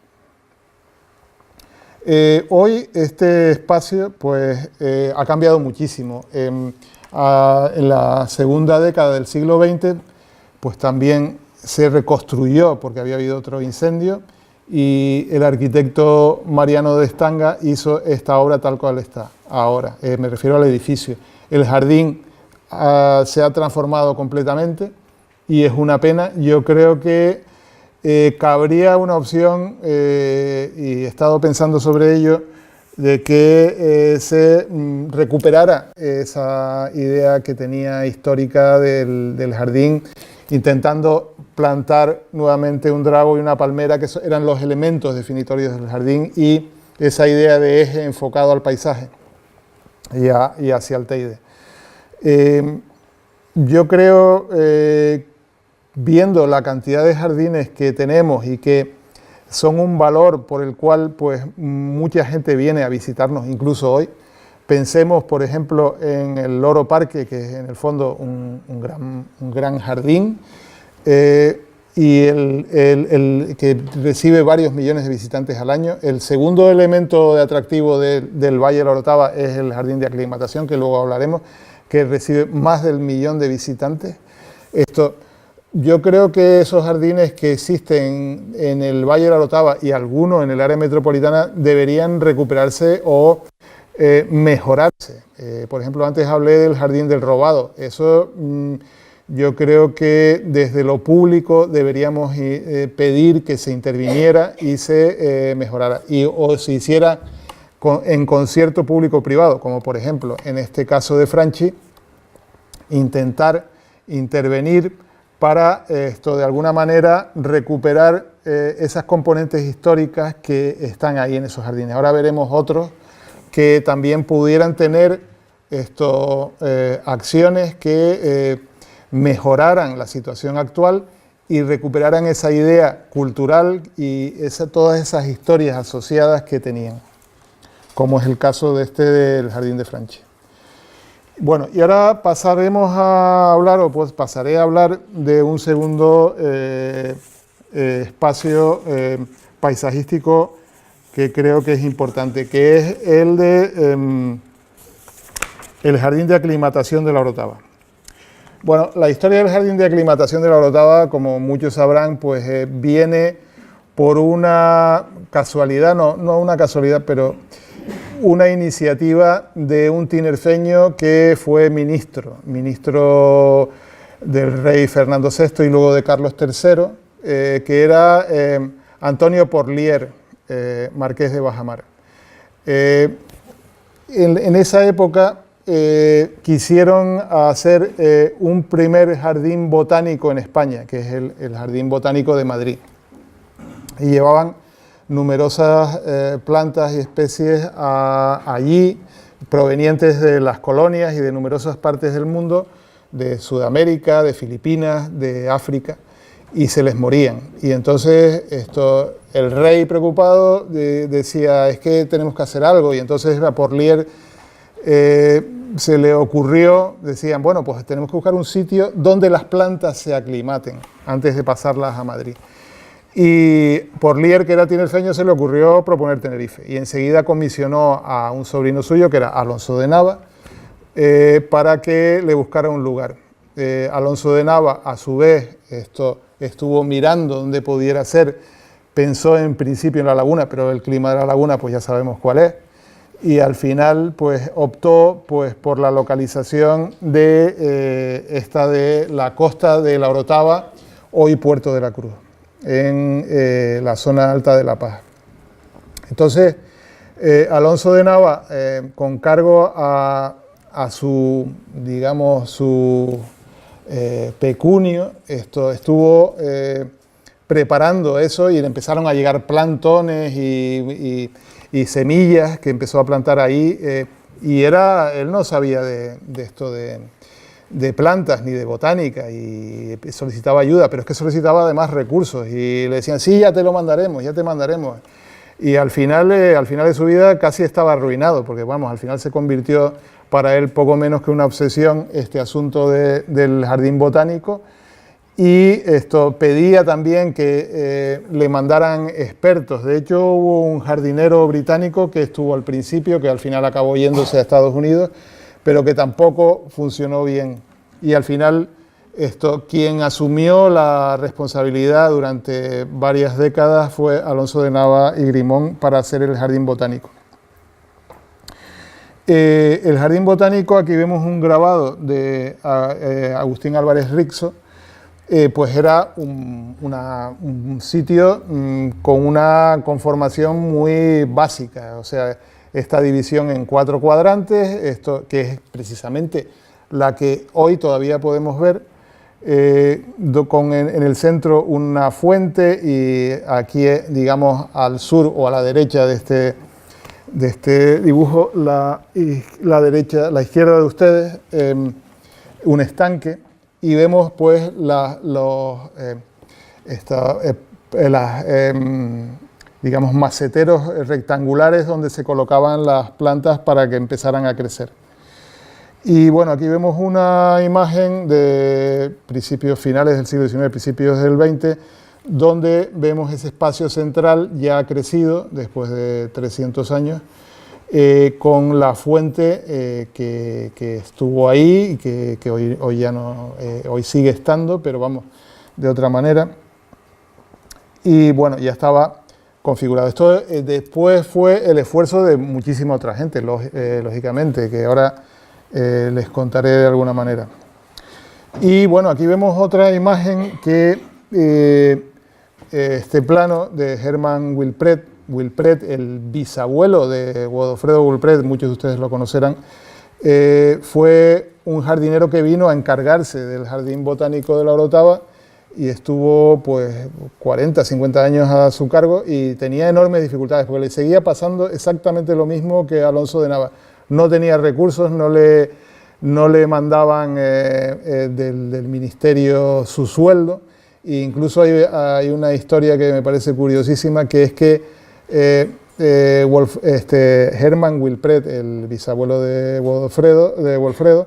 Hoy este espacio pues, ha cambiado muchísimo. En la segunda década del siglo XX pues, también se reconstruyó porque había habido otro incendio y el arquitecto Mariano de Stanga hizo esta obra tal cual está ahora. Me refiero al edificio. El jardín se ha transformado completamente y es una pena. Yo creo que cabría una opción, y he estado pensando sobre ello, de que se recuperara esa idea que tenía histórica del jardín, intentando plantar nuevamente un drago y una palmera, que eran los elementos definitorios del jardín, y esa idea de eje enfocado al paisaje y hacia el Teide. Yo creo viendo la cantidad de jardines que tenemos y que son un valor por el cual pues, mucha gente viene a visitarnos, incluso hoy. Pensemos, por ejemplo, en el Loro Parque, que es en el fondo un gran jardín, y que recibe varios millones de visitantes al año. El segundo elemento de atractivo del Valle de la Orotava es el jardín de aclimatación, que luego hablaremos, que recibe más del 1 millón de visitantes. Yo creo que esos jardines que existen en el Valle de la Orotava y algunos en el área metropolitana deberían recuperarse o mejorarse. Por ejemplo, antes hablé del Jardín del Robado. Eso yo creo que desde lo público deberíamos pedir que se interviniera y se mejorara. O se hiciera en concierto público-privado, como por ejemplo en este caso de Franchi, intentar intervenir para de alguna manera recuperar esas componentes históricas que están ahí en esos jardines. Ahora veremos otros que también pudieran tener acciones que mejoraran la situación actual y recuperaran esa idea cultural y todas esas historias asociadas que tenían, como es el caso del Jardín de Franchi. Bueno, y ahora pasaremos a hablar, pasaré a hablar de un segundo espacio paisajístico que creo que es importante, que es el Jardín de Aclimatación de La Orotava. Bueno, la historia del Jardín de Aclimatación de La Orotava, como muchos sabrán, pues viene por una casualidad, no una casualidad, pero una iniciativa de un tinerfeño que fue ministro del rey Fernando VI y luego de Carlos III, que era Antonio Porlier, marqués de Bajamar. En esa época quisieron hacer un primer jardín botánico en España, que es el Jardín Botánico de Madrid. Y llevaban numerosas plantas y especies allí, provenientes de las colonias y de numerosas partes del mundo, de Sudamérica, de Filipinas, de África, y se les morían. Y entonces el rey preocupado decía, es que tenemos que hacer algo, y entonces a Porlier se le ocurrió, decían, bueno, pues tenemos que buscar un sitio donde las plantas se aclimaten antes de pasarlas a Madrid. Y Porlier, que era tinerfeño, se le ocurrió proponer Tenerife, y enseguida comisionó a un sobrino suyo, que era Alonso de Nava, para que le buscara un lugar. Alonso de Nava, a su vez, estuvo mirando dónde pudiera ser, pensó en principio en la laguna, pero el clima de la laguna pues ya sabemos cuál es, y al final pues optó pues por la localización de la costa de la Orotava, hoy Puerto de la Cruz, en la zona alta de La Paz. Entonces, Alonso de Nava, con cargo a su, digamos, su pecunio, estuvo preparando eso, y le empezaron a llegar plantones y semillas que empezó a plantar ahí, y él no sabía de esto de plantas ni de botánica, y solicitaba ayuda, pero es que solicitaba además recursos, y le decían, sí, ya te lo mandaremos, ya te mandaremos. Y al final de su vida casi estaba arruinado, porque vamos, al final se convirtió para él poco menos que una obsesión este asunto del jardín botánico, y pedía también que le mandaran expertos. De hecho, hubo un jardinero británico que estuvo al principio, que al final acabó yéndose a Estados Unidos, pero que tampoco funcionó bien. Y al final, quien asumió la responsabilidad durante varias décadas fue Alonso de Nava y Grimón para hacer el jardín botánico. El jardín botánico, aquí vemos un grabado de Agustín Álvarez Rixo, pues era un sitio con una conformación muy básica, o sea, esta división en 4 cuadrantes, que es precisamente la que hoy todavía podemos ver, en el centro una fuente, y aquí, digamos, al sur o a la derecha de este dibujo, la izquierda de ustedes, un estanque, y vemos pues digamos, maceteros rectangulares donde se colocaban las plantas para que empezaran a crecer. Y bueno, aquí vemos una imagen de finales del siglo XIX, principios del XX, donde vemos ese espacio central ya crecido después de 300 años, con la fuente que estuvo ahí y que hoy ya no, hoy sigue estando, pero vamos, de otra manera. Y bueno, ya estaba configurado. Esto después fue el esfuerzo de muchísima otra gente, lógicamente, que ahora les contaré de alguna manera. Y bueno, aquí vemos otra imagen que este plano de Hermann Wilpret, el bisabuelo de Godofredo Wilpret, muchos de ustedes lo conocerán, fue un jardinero que vino a encargarse del Jardín Botánico de la Orotava y estuvo pues 40, 50 años a su cargo, y tenía enormes dificultades porque le seguía pasando exactamente lo mismo que Alonso de Nava. No tenía recursos, no le mandaban del ministerio su sueldo, e incluso hay una historia que me parece curiosísima, que es que Hermann Wilpret, el bisabuelo de Wolfredo,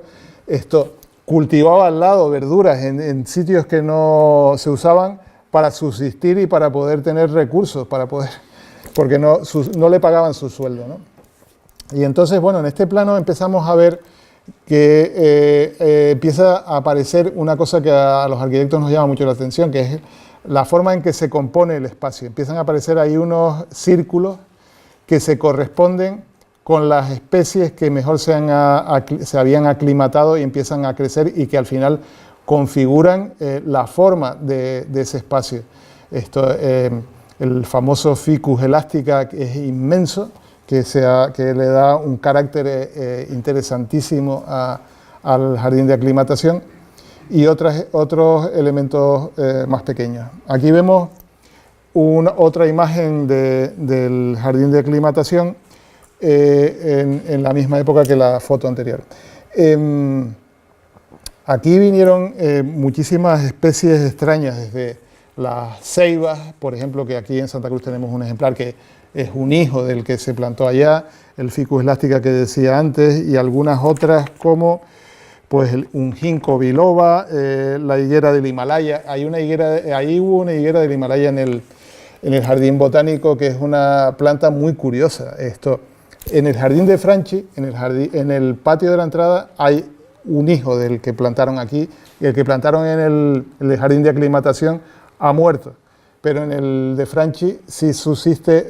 cultivaba al lado verduras en sitios que no se usaban para subsistir y para poder tener recursos, porque no le pagaban su sueldo, ¿no? Y entonces, bueno, en este plano empezamos a ver que empieza a aparecer una cosa que a los arquitectos nos llama mucho la atención, que es la forma en que se compone el espacio. Empiezan a aparecer ahí unos círculos que se corresponden con las especies que mejor se habían aclimatado y empiezan a crecer, y que al final configuran la forma de ese espacio. El famoso Ficus elástica, que es inmenso, que le da un carácter interesantísimo al jardín de aclimatación, y otros elementos más pequeños. Aquí vemos otra imagen del jardín de aclimatación en la misma época que la foto anterior. Aquí vinieron muchísimas especies extrañas, desde las ceibas, por ejemplo, que aquí en Santa Cruz tenemos un ejemplar que es un hijo del que se plantó allá, el Ficus elástica que decía antes, y algunas otras como pues un ginkgo biloba, la higuera del Himalaya. Ahí hubo una higuera del Himalaya en el jardín botánico, que es una planta muy curiosa. En el jardín de Franchi, en el patio de la entrada, hay un hijo del que plantaron aquí, y el que plantaron en el jardín de aclimatación ha muerto, pero en el de Franchi sí subsiste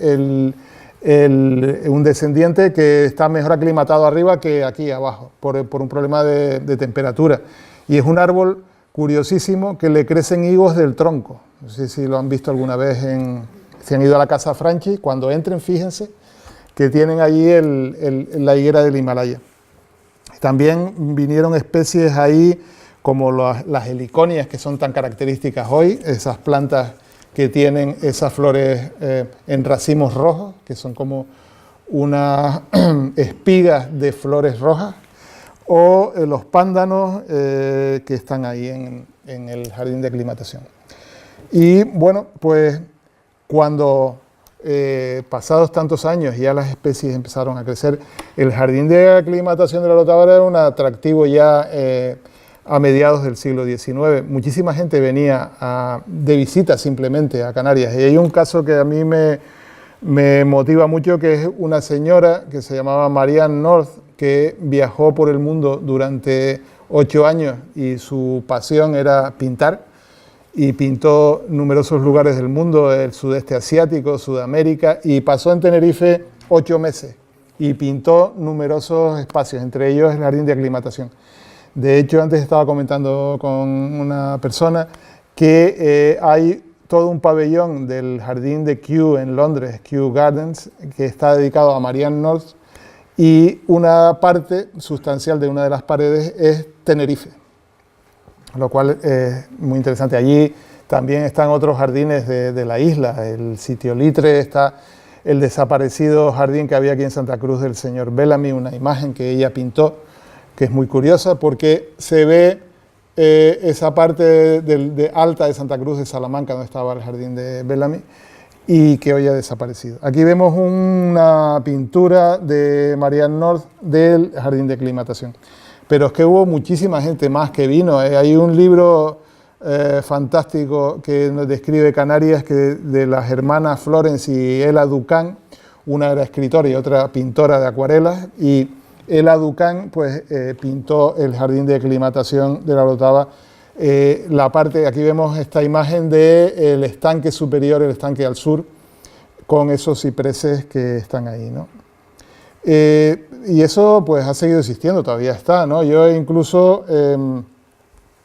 un descendiente que está mejor aclimatado arriba que aquí abajo, por un problema de temperatura. Y es un árbol curiosísimo que le crecen higos del tronco. No sé si lo han visto alguna vez, si han ido a la casa Franchi, cuando entren, fíjense que tienen allí la higuera del Himalaya. También vinieron especies ahí como las heliconias, que son tan características hoy, esas plantas que tienen esas flores en racimos rojos, que son como unas espigas de flores rojas, o los pándanos que están ahí en el jardín de aclimatación. Y bueno, pues cuando pasados tantos años ya las especies empezaron a crecer, el jardín de aclimatación de la Orotava era un atractivo ya a mediados del siglo XIX. Muchísima gente venía de visita simplemente a Canarias, y hay un caso que a mí me motiva mucho, que es una señora que se llamaba Marianne North, que viajó por el mundo durante 8 años y su pasión era pintar, y pintó numerosos lugares del mundo, el sudeste asiático, Sudamérica, y pasó en Tenerife 8 meses y pintó numerosos espacios, entre ellos el jardín de aclimatación. De hecho, antes estaba comentando con una persona que hay todo un pabellón del jardín de Kew en Londres, Kew Gardens, que está dedicado a Marianne North, y una parte sustancial de una de las paredes es Tenerife, lo cual es muy interesante. Allí también están otros jardines de la isla, el sitio Litre, está el desaparecido jardín que había aquí en Santa Cruz del señor Bellamy, una imagen que ella pintó, que es muy curiosa porque se ve esa parte de alta de Santa Cruz de Salamanca, donde estaba el jardín de Bellamy, y que hoy ha desaparecido. Aquí vemos una pintura de Marianne North del jardín de aclimatación. Pero es que hubo muchísima gente más que vino. Hay un libro fantástico que nos describe Canarias, de las hermanas Florence y Ella Ducan. Una era escritora y otra pintora de acuarelas, y Ella Ducan pues, pintó el jardín de aclimatación de la Orotava. Aquí vemos esta imagen del estanque superior, el estanque al sur, con esos cipreses que están ahí, ¿no? Y eso pues ha seguido existiendo, todavía está, ¿no? Yo incluso en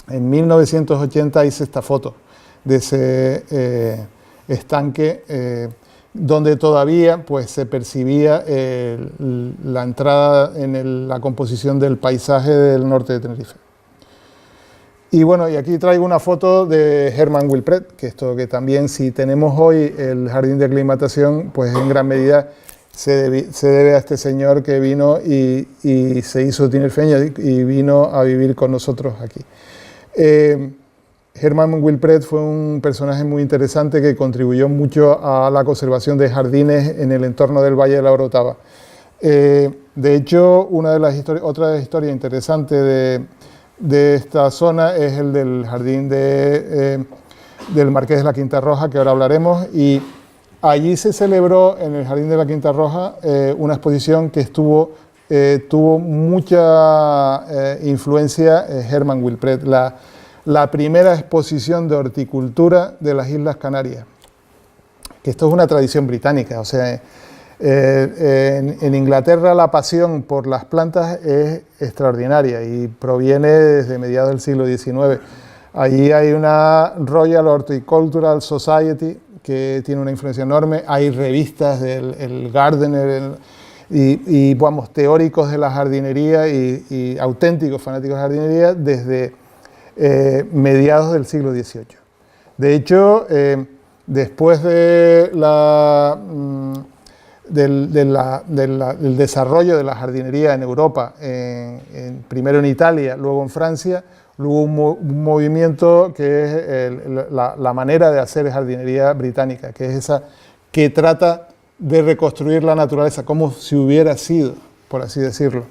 1980 hice esta foto de ese estanque donde todavía pues se percibía la entrada en la composición del paisaje del norte de Tenerife. Y bueno, y aquí traigo una foto de Herman Wilpret, que también, si tenemos hoy el jardín de aclimatación, pues en gran medida se debe a este señor que vino y se hizo tinerfeño y vino a vivir con nosotros aquí. Herman Wilpret fue un personaje muy interesante que contribuyó mucho a la conservación de jardines en el entorno del Valle de la Orotava. De hecho, otra historia interesante de esta zona es el del jardín del Marqués de la Quinta Roja, que ahora hablaremos, y allí se celebró en el jardín de la Quinta Roja una exposición que tuvo mucha influencia Herman Wilpret, la primera exposición de horticultura de las Islas Canarias, que esto es una tradición británica, o sea, en Inglaterra la pasión por las plantas es extraordinaria y proviene desde mediados del siglo XIX. Allí hay una Royal Horticultural Society que tiene una influencia enorme, hay revistas del Gardener, vamos, teóricos de la jardinería y auténticos fanáticos de la jardinería desde mediados del siglo XVIII. De hecho, después de del desarrollo de la jardinería en Europa, primero en Italia, luego en Francia, hubo un movimiento que es la manera de hacer jardinería británica, que es esa que trata de reconstruir la naturaleza como si hubiera sido, por así decirlo,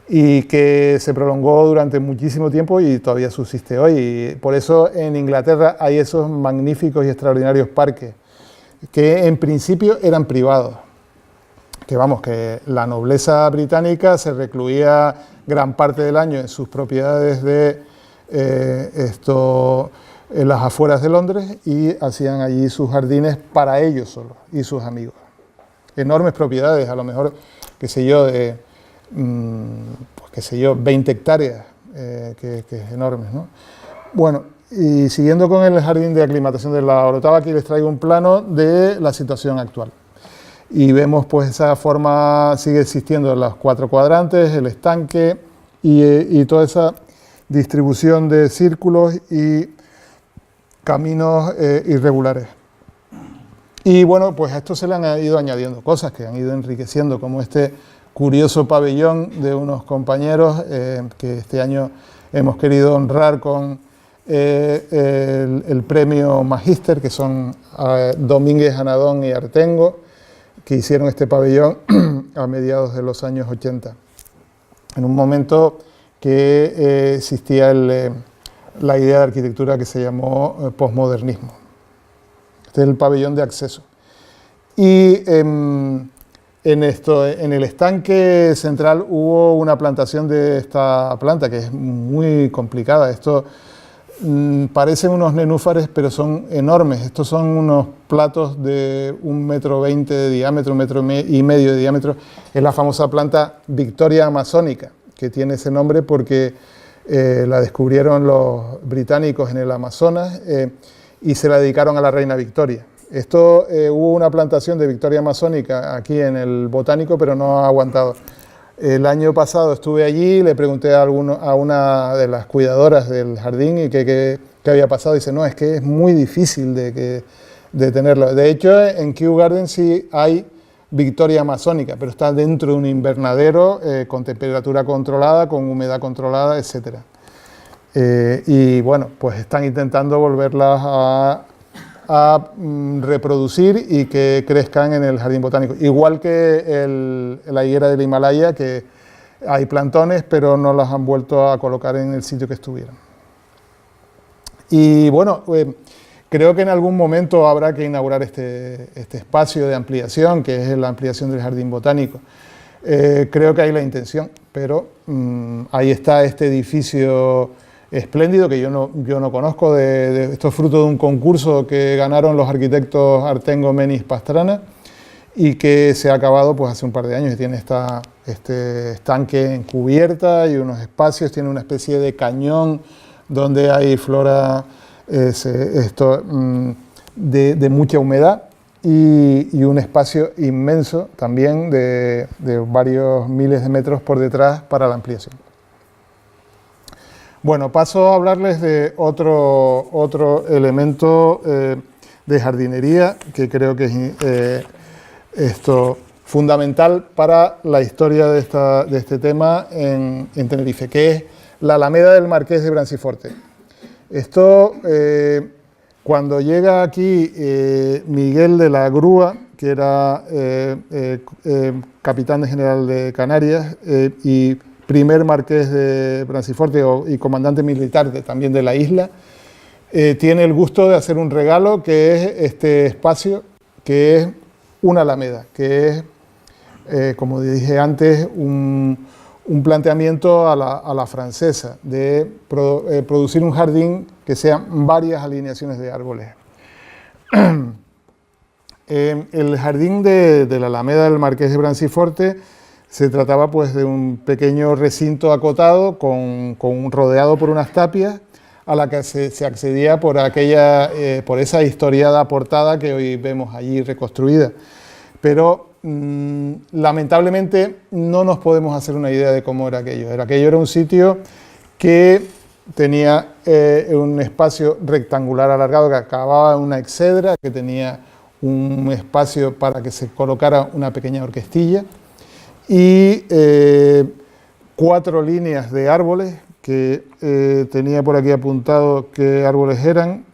y que se prolongó durante muchísimo tiempo y todavía subsiste hoy. Y por eso en Inglaterra hay esos magníficos y extraordinarios parques, que en principio eran privados. Que vamos, que la nobleza británica se recluía gran parte del año en sus propiedades en las afueras de Londres y hacían allí sus jardines para ellos solos y sus amigos. Enormes propiedades, a lo mejor, qué sé yo, 20 hectáreas, que es enorme, ¿no? Bueno, y siguiendo con el jardín de aclimatación de la Orotava, aquí les traigo un plano de la situación actual. Y vemos pues esa forma, sigue existiendo los 4 cuadrantes, el estanque y toda esa distribución de círculos y caminos irregulares. Y bueno, pues a esto se le han ido añadiendo cosas que han ido enriqueciendo, como este curioso pabellón de unos compañeros que este año hemos querido honrar con el premio Magíster, que son Domínguez, Anadón y Artengo, que hicieron este pabellón a mediados de los años 80, en un momento que existía la idea de arquitectura que se llamó posmodernismo. Este es el pabellón de acceso. Y en el estanque central hubo una plantación de esta planta que es muy complicada. Esto parecen unos nenúfares, pero son enormes. Estos son unos platos de 1,20 metros de diámetro, 1,5 metros de diámetro. Es la famosa planta Victoria amazónica, que tiene ese nombre porque la descubrieron los británicos en el Amazonas y se la dedicaron a la reina Victoria. Hubo una plantación de Victoria amazónica aquí en el Botánico, pero no ha aguantado. El año pasado estuve allí, le pregunté a una de las cuidadoras del jardín y qué había pasado. Dice, no, es que es muy difícil de tenerlo. De hecho, en Kew Garden sí hay Victoria amazónica, pero está dentro de un invernadero con temperatura controlada, con humedad controlada, etc. Y bueno, pues están intentando volverlas a reproducir y que crezcan en el jardín botánico. Igual que la higuera del Himalaya, que hay plantones, pero no las han vuelto a colocar en el sitio que estuvieron. Y bueno, creo que en algún momento habrá que inaugurar este espacio de ampliación, que es la ampliación del jardín botánico. Creo que hay la intención, pero ahí está este edificio espléndido que yo no conozco. Esto es fruto de un concurso que ganaron los arquitectos Artengo, Menis, Pastrana y que se ha acabado pues hace un par de años y tiene este estanque en cubierta y unos espacios, tiene una especie de cañón donde hay flora de mucha humedad y un espacio inmenso también de varios miles de metros por detrás para la ampliación. Bueno, paso a hablarles de otro elemento de jardinería que creo que es fundamental para la historia de este tema en Tenerife, que es la Alameda del Marqués de Branciforte. Esto, cuando llega aquí Miguel de la Grúa, que era capitán general de Canarias y primer marqués de Branciforte y comandante militar también de la isla, tiene el gusto de hacer un regalo que es este espacio, que es una alameda, que es, como dije antes, un planteamiento a la francesa de producir un jardín que sean varias alineaciones de árboles. El jardín de la Alameda del Marqués de Branciforte se trataba pues de un pequeño recinto acotado rodeado por unas tapias a la que se accedía por esa historiada portada que hoy vemos allí reconstruida. Pero lamentablemente no nos podemos hacer una idea de cómo era aquello. Aquello era un sitio que tenía un espacio rectangular alargado que acababa en una exedra, que tenía un espacio para que se colocara una pequeña orquestilla y 4 líneas de árboles que tenía por aquí apuntado qué árboles eran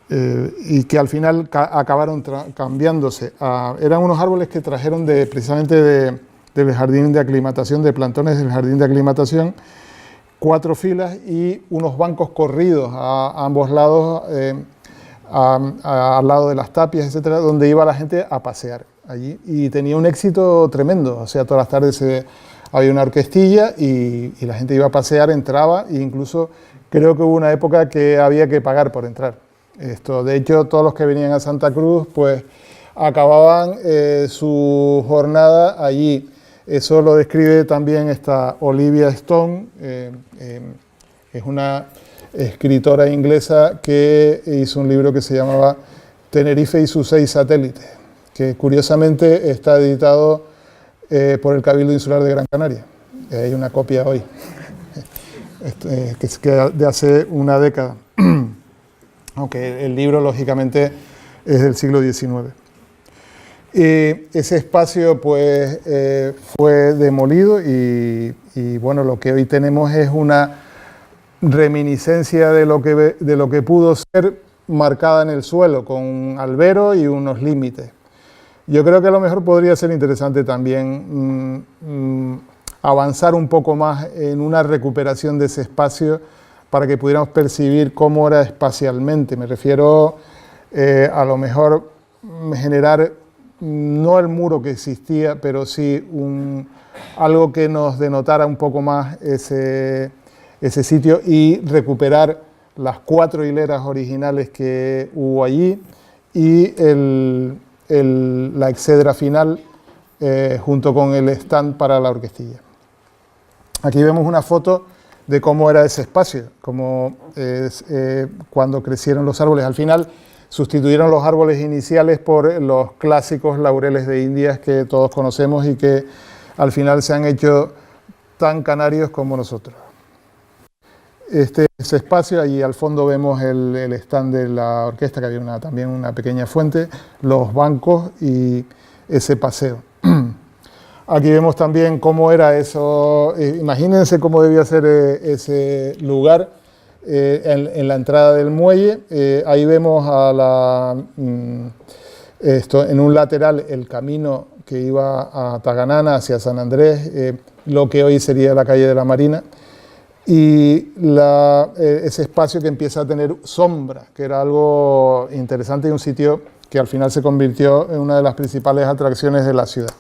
y que al final acabaron cambiándose. Eran unos árboles que trajeron precisamente del jardín de aclimatación, de plantones del jardín de aclimatación, 4 filas y unos bancos corridos a ambos lados, al lado de las tapias, etcétera, donde iba la gente a pasear allí. Y tenía un éxito tremendo, o sea, todas las tardes había una orquestilla y la gente iba a pasear, entraba, e incluso creo que hubo una época que había que pagar por entrar. De hecho, todos los que venían a Santa Cruz, pues acababan su jornada allí. Eso lo describe también esta Olivia Stone, es una escritora inglesa que hizo un libro que se llamaba Tenerife y sus 6 satélites, que curiosamente está editado por el Cabildo Insular de Gran Canaria. Hay una copia hoy, que es de hace una década, aunque el libro lógicamente es del siglo XIX. Ese espacio pues fue demolido y bueno, lo que hoy tenemos es una reminiscencia de lo que pudo ser marcada en el suelo, con un albero y unos límites. Yo creo que a lo mejor podría ser interesante también avanzar un poco más en una recuperación de ese espacio para que pudiéramos percibir cómo era espacialmente. Me refiero a lo mejor generar no el muro que existía, pero sí algo que nos denotara un poco más ese sitio y recuperar las 4 hileras originales que hubo allí y la exedra final junto con el stand para la orquestilla. Aquí vemos una foto de cómo era ese espacio, cuando crecieron los árboles. Al final sustituyeron los árboles iniciales por los clásicos laureles de Indias que todos conocemos y que al final se han hecho tan canarios como nosotros. Ese espacio, allí al fondo vemos el stand de la orquesta, que había también una pequeña fuente, los bancos y ese paseo. Aquí vemos también cómo era eso, imagínense cómo debía ser ese lugar en la entrada del muelle. Ahí vemos en un lateral el camino que iba a Taganana hacia San Andrés, lo que hoy sería la calle de la Marina. Y ese espacio que empieza a tener sombra, que era algo interesante y un sitio que al final se convirtió en una de las principales atracciones de la ciudad.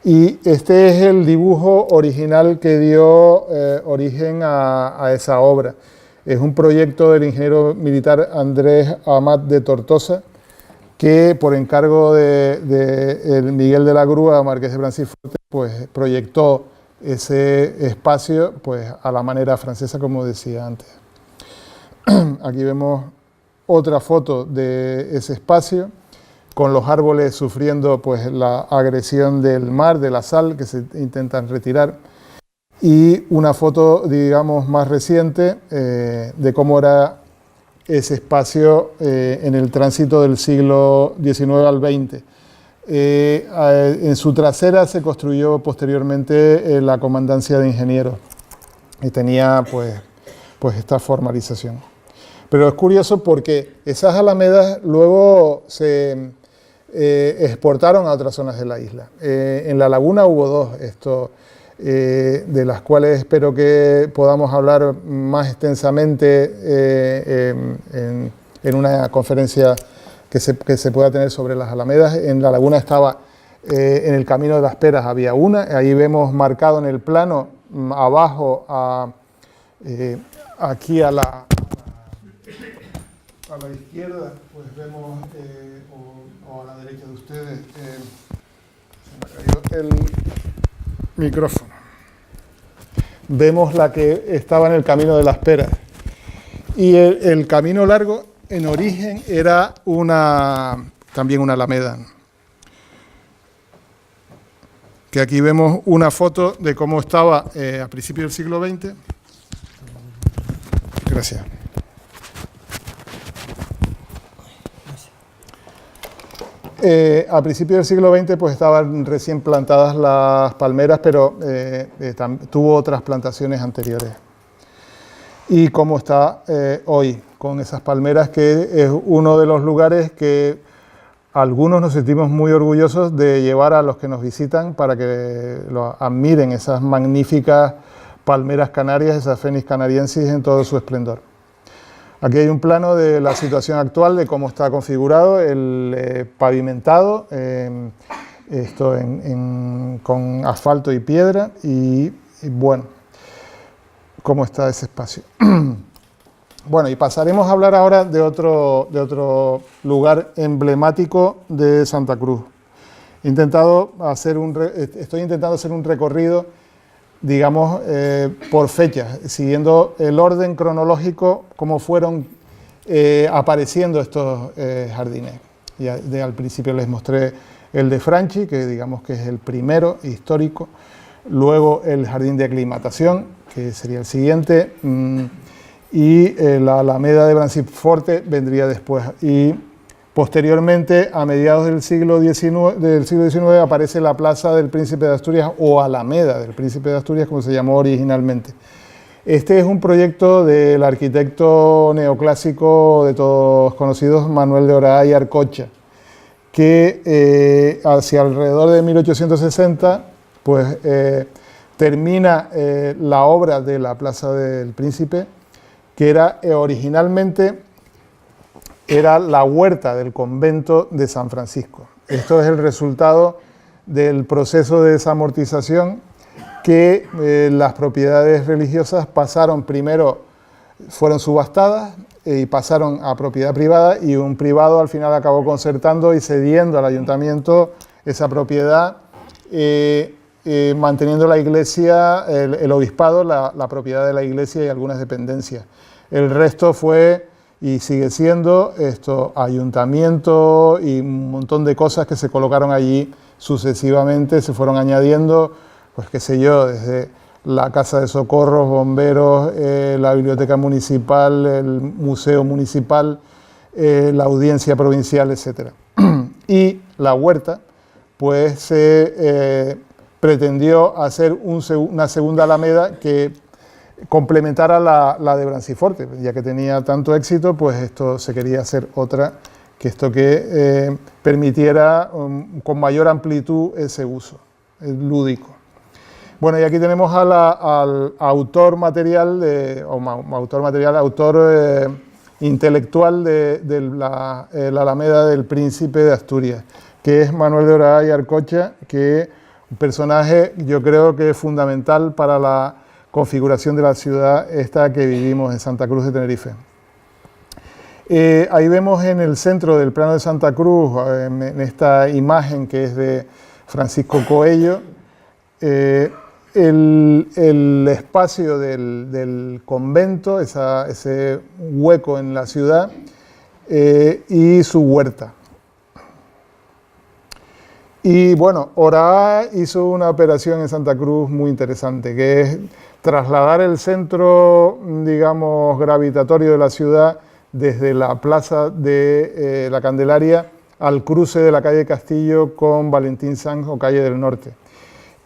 Y este es el dibujo original que dio origen a esa obra. Es un proyecto del ingeniero militar Andrés Amat de Tortosa, que por encargo de Miguel de la Grúa, marqués de Branciforte, pues proyectó ese espacio pues a la manera francesa, como decía antes. Aquí vemos otra foto de ese espacio con los árboles sufriendo pues la agresión del mar, de la sal, que se intentan retirar, y una foto, digamos, más reciente de cómo era ese espacio en el tránsito del siglo XIX al XX. En su trasera se construyó posteriormente la comandancia de ingenieros y tenía pues esta formalización. Pero es curioso porque esas alamedas luego se exportaron a otras zonas de la isla. En la laguna hubo 2, de las cuales espero que podamos hablar más extensamente en una conferencia que se pueda tener sobre las alamedas. En la laguna estaba, en el Camino de las Peras había una, ahí vemos marcado en el plano, abajo, aquí a la izquierda, pues vemos, o a la derecha de ustedes, se me cayó el micrófono. Vemos la que estaba en el Camino de las Peras. Y el camino largo, en origen, era también una alameda. que aquí vemos una foto de cómo estaba a principios del siglo XX. Gracias. A principios del siglo XX pues estaban recién plantadas las palmeras, pero tuvo otras plantaciones anteriores. Y cómo está hoy con esas palmeras, que es uno de los lugares que algunos nos sentimos muy orgullosos de llevar a los que nos visitan para que lo admiren, esas magníficas palmeras canarias, esas Phoenix canariensis en todo su esplendor. Aquí hay un plano de la situación actual, de cómo está configurado el pavimentado, con asfalto y piedra, y bueno, cómo está ese espacio. Bueno, y pasaremos a hablar ahora de otro lugar emblemático de Santa Cruz. Estoy intentando hacer un recorrido, digamos, por fechas, siguiendo el orden cronológico, cómo fueron apareciendo estos jardines. Al principio les mostré el de Franchi, que digamos que es el primero histórico, luego el jardín de aclimatación, que sería el siguiente, y la Alameda de Branciforte vendría después. Y posteriormente, a mediados del siglo XIX, aparece la Plaza del Príncipe de Asturias, o Alameda del Príncipe de Asturias, como se llamó originalmente. Este es un proyecto del arquitecto neoclásico de todos conocidos, Manuel de Oraa y Arcocha, que hacia alrededor de 1860, pues termina la obra de la Plaza del Príncipe, que era originalmente la huerta del convento de San Francisco. Esto es el resultado del proceso de desamortización, que las propiedades religiosas fueron subastadas y pasaron a propiedad privada, y un privado al final acabó concertando y cediendo al ayuntamiento esa propiedad, manteniendo la iglesia, el obispado, la propiedad de la iglesia y algunas dependencias. El resto fue y sigue siendo ayuntamiento y un montón de cosas que se colocaron allí sucesivamente, se fueron añadiendo, pues qué sé yo, desde la Casa de Socorros, bomberos, la Biblioteca Municipal, el Museo Municipal, la Audiencia Provincial, etc. Y la huerta, pues se pretendió hacer una segunda alameda que complementara la de Branciforte. Ya que tenía tanto éxito, pues esto se quería hacer otra, que permitiera con mayor amplitud ese uso lúdico. Bueno, y aquí tenemos al autor material, intelectual de la Alameda del Príncipe de Asturias, que es Manuel de Oraa y Arcocha, que es un personaje, yo creo que es fundamental para la configuración de la ciudad esta que vivimos en Santa Cruz de Tenerife. Ahí vemos en el centro del plano de Santa Cruz, en esta imagen que es de Francisco Coello, el espacio del convento, ese hueco en la ciudad, y su huerta. Y bueno, Oraa hizo una operación en Santa Cruz muy interesante, que es trasladar el centro, digamos, gravitatorio de la ciudad desde la plaza de la Candelaria al cruce de la calle Castillo con Valentín Sanz o calle del Norte.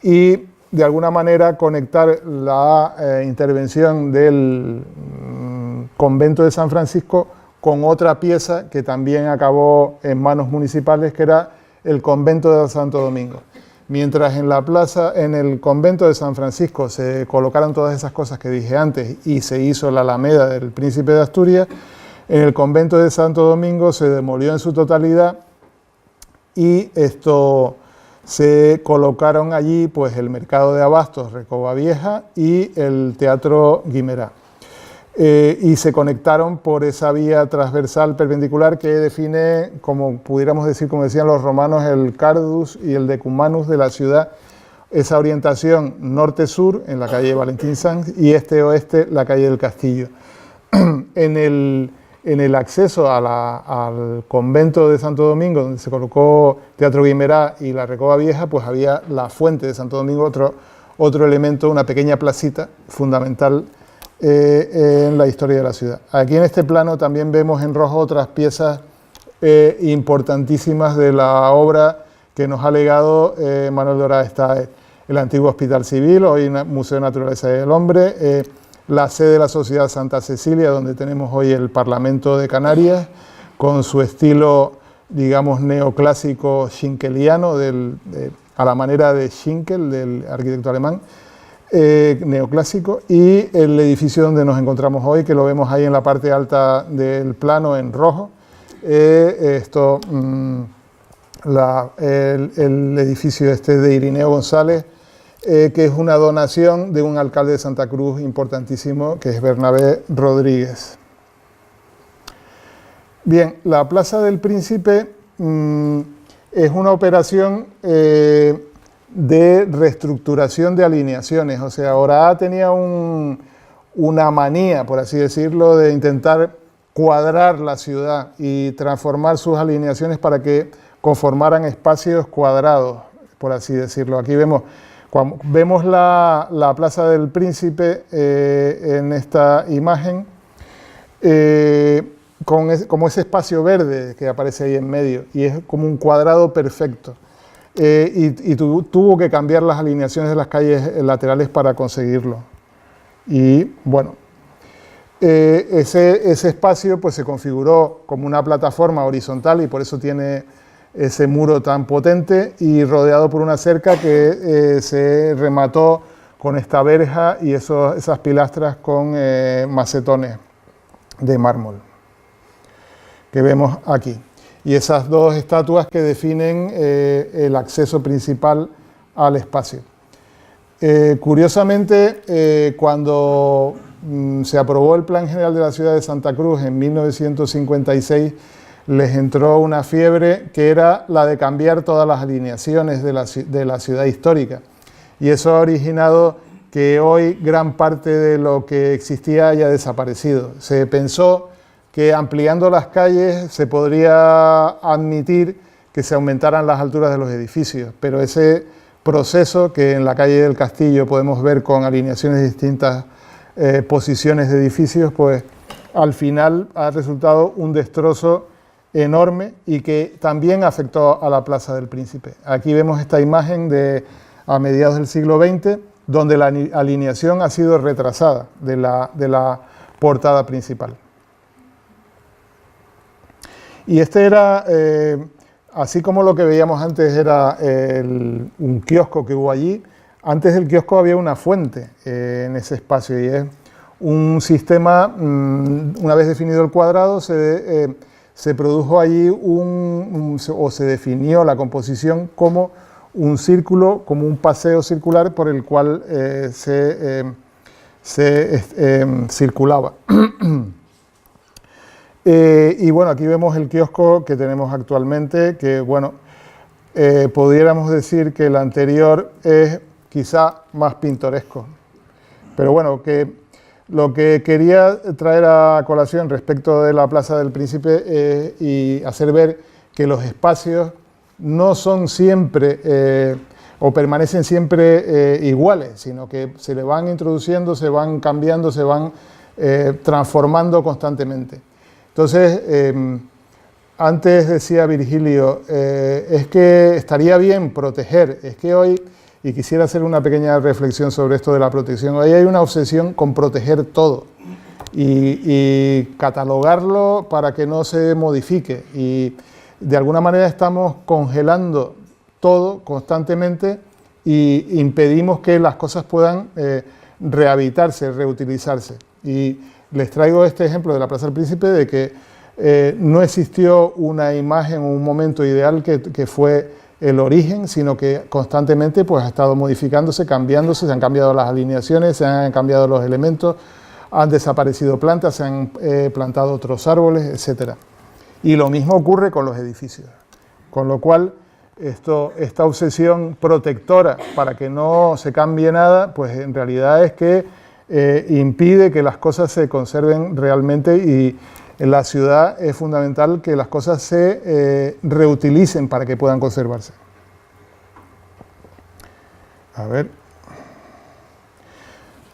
Y de alguna manera conectar la intervención del convento de San Francisco con otra pieza que también acabó en manos municipales, que era el convento de Santo Domingo. Mientras en el convento de San Francisco se colocaron todas esas cosas que dije antes y se hizo la Alameda del Príncipe de Asturias, en el convento de Santo Domingo se demolió en su totalidad y se colocaron allí pues el mercado de abastos Recoba Vieja y el Teatro Guimerá. Y se conectaron por esa vía transversal perpendicular que define, como pudiéramos decir, como decían los romanos, el Cardus y el Decumanus de la ciudad, esa orientación norte-sur en la calle Valentín Sanz y este-oeste la calle del Castillo. En en el acceso al convento de Santo Domingo, donde se colocó Teatro Guimerá y la Recoba Vieja, pues había la fuente de Santo Domingo, otro elemento, una pequeña placita fundamental en la historia de la ciudad. Aquí en este plano también vemos en rojo otras piezas importantísimas de la obra que nos ha legado Manuel Dorá. Está el antiguo Hospital Civil, hoy Museo de Naturaleza del Hombre, la sede de la Sociedad Santa Cecilia, donde tenemos hoy el Parlamento de Canarias, con su estilo, digamos, neoclásico schinkeliano, a la manera de Schinkel, del arquitecto alemán, neoclásico, y el edificio donde nos encontramos hoy, que lo vemos ahí en la parte alta del plano en rojo. El edificio de Irineo González, que es una donación de un alcalde de Santa Cruz importantísimo, que es Bernabé Rodríguez. Bien, la Plaza del Príncipe es una operación de reestructuración de alineaciones. O sea, Orá tenía una manía, por así decirlo, de intentar cuadrar la ciudad y transformar sus alineaciones para que conformaran espacios cuadrados, por así decirlo. Aquí vemos la Plaza del Príncipe en esta imagen, como ese espacio verde que aparece ahí en medio, y es como un cuadrado perfecto. Y tuvo que cambiar las alineaciones de las calles laterales para conseguirlo. Y bueno, ese espacio pues se configuró como una plataforma horizontal y por eso tiene ese muro tan potente y rodeado por una cerca que se remató con esta verja y esas pilastras con macetones de mármol que vemos aquí. Y esas dos estatuas que definen el acceso principal al espacio. Curiosamente, cuando se aprobó el Plan General de la Ciudad de Santa Cruz en 1956, les entró una fiebre que era la de cambiar todas las alineaciones de la ciudad histórica. Y eso ha originado que hoy gran parte de lo que existía haya desaparecido. Se pensó que ampliando las calles se podría admitir que se aumentaran las alturas de los edificios, pero ese proceso que en la calle del Castillo podemos ver con alineaciones de distintas posiciones de edificios, pues al final ha resultado un destrozo enorme y que también afectó a la Plaza del Príncipe. Aquí vemos esta imagen a mediados del siglo XX, donde la alineación ha sido retrasada de la portada principal. Y este era, así como lo que veíamos antes era un kiosco que hubo allí, antes del kiosco había una fuente en ese espacio y es un sistema, una vez definido el cuadrado, se produjo allí o se definió la composición como un círculo, como un paseo circular por el cual se circulaba. Y bueno, aquí vemos el kiosco que tenemos actualmente, que bueno, pudiéramos decir que el anterior es quizá más pintoresco. Pero bueno, lo que quería traer a colación respecto de la Plaza del Príncipe y hacer ver que los espacios no son siempre o permanecen siempre iguales, sino que se le van introduciendo, se van cambiando, se van transformando constantemente. Entonces, antes decía Virgilio, es que estaría bien proteger, es que hoy, y quisiera hacer una pequeña reflexión sobre esto de la protección, hoy hay una obsesión con proteger todo y catalogarlo para que no se modifique y de alguna manera estamos congelando todo constantemente y impedimos que las cosas puedan rehabitarse, reutilizarse. Y les traigo este ejemplo de la Plaza del Príncipe de que no existió una imagen o un momento ideal que fue el origen, sino que constantemente pues, ha estado modificándose, cambiándose, se han cambiado las alineaciones, se han cambiado los elementos, han desaparecido plantas, se han plantado otros árboles, etc. Y lo mismo ocurre con los edificios, con lo cual esta obsesión protectora para que no se cambie nada, pues en realidad es que impide que las cosas se conserven realmente En la ciudad es fundamental que las cosas se reutilicen para que puedan conservarse. A ver.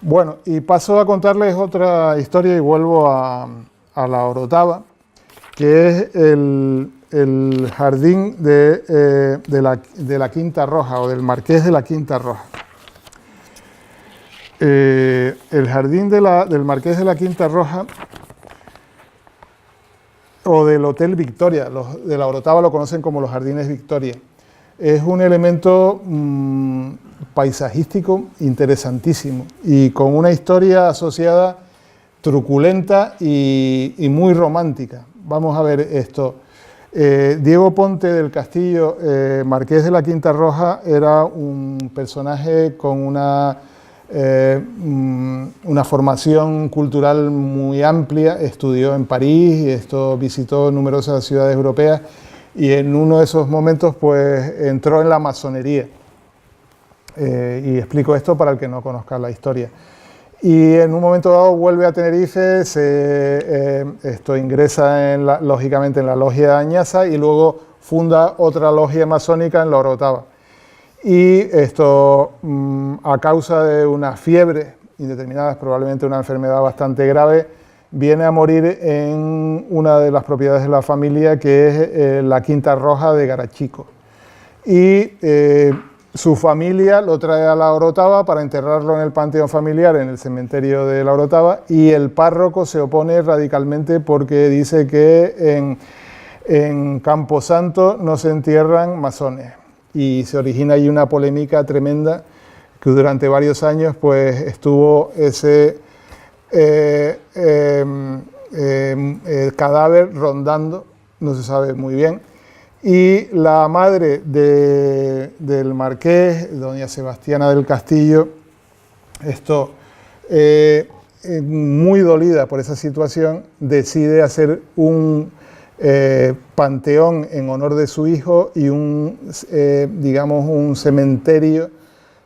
Bueno, y paso a contarles otra historia y vuelvo a la Orotava, que es el jardín de la Quinta Roja, o del Marqués de la Quinta Roja. El jardín del Marqués de la Quinta Roja, o del Hotel Victoria, los de la Orotava lo conocen como los Jardines Victoria. Es un elemento paisajístico interesantísimo y con una historia asociada truculenta y muy romántica. Vamos a ver esto. Diego Ponte del Castillo, Marqués de la Quinta Roja, era un personaje con una formación cultural muy amplia. Estudió en París, visitó numerosas ciudades europeas y en uno de esos momentos pues entró en la masonería. Y explico esto para el que no conozca la historia. Y en un momento dado vuelve a Tenerife, ingresa lógicamente en la logia de Añaza y luego funda otra logia masónica en la Orotava. Y esto, a causa de una fiebre indeterminada, probablemente una enfermedad bastante grave, viene a morir en una de las propiedades de la familia, que es la Quinta Roja de Garachico. Y su familia lo trae a la Orotava para enterrarlo en el panteón familiar, en el cementerio de la Orotava, y el párroco se opone radicalmente porque dice que en Camposanto no se entierran masones. Y se origina ahí una polémica tremenda que durante varios años pues estuvo ese cadáver rondando, no se sabe muy bien. Y la madre del marqués, doña Sebastiana del Castillo, muy dolida por esa situación, decide hacer un panteón en honor de su hijo y un cementerio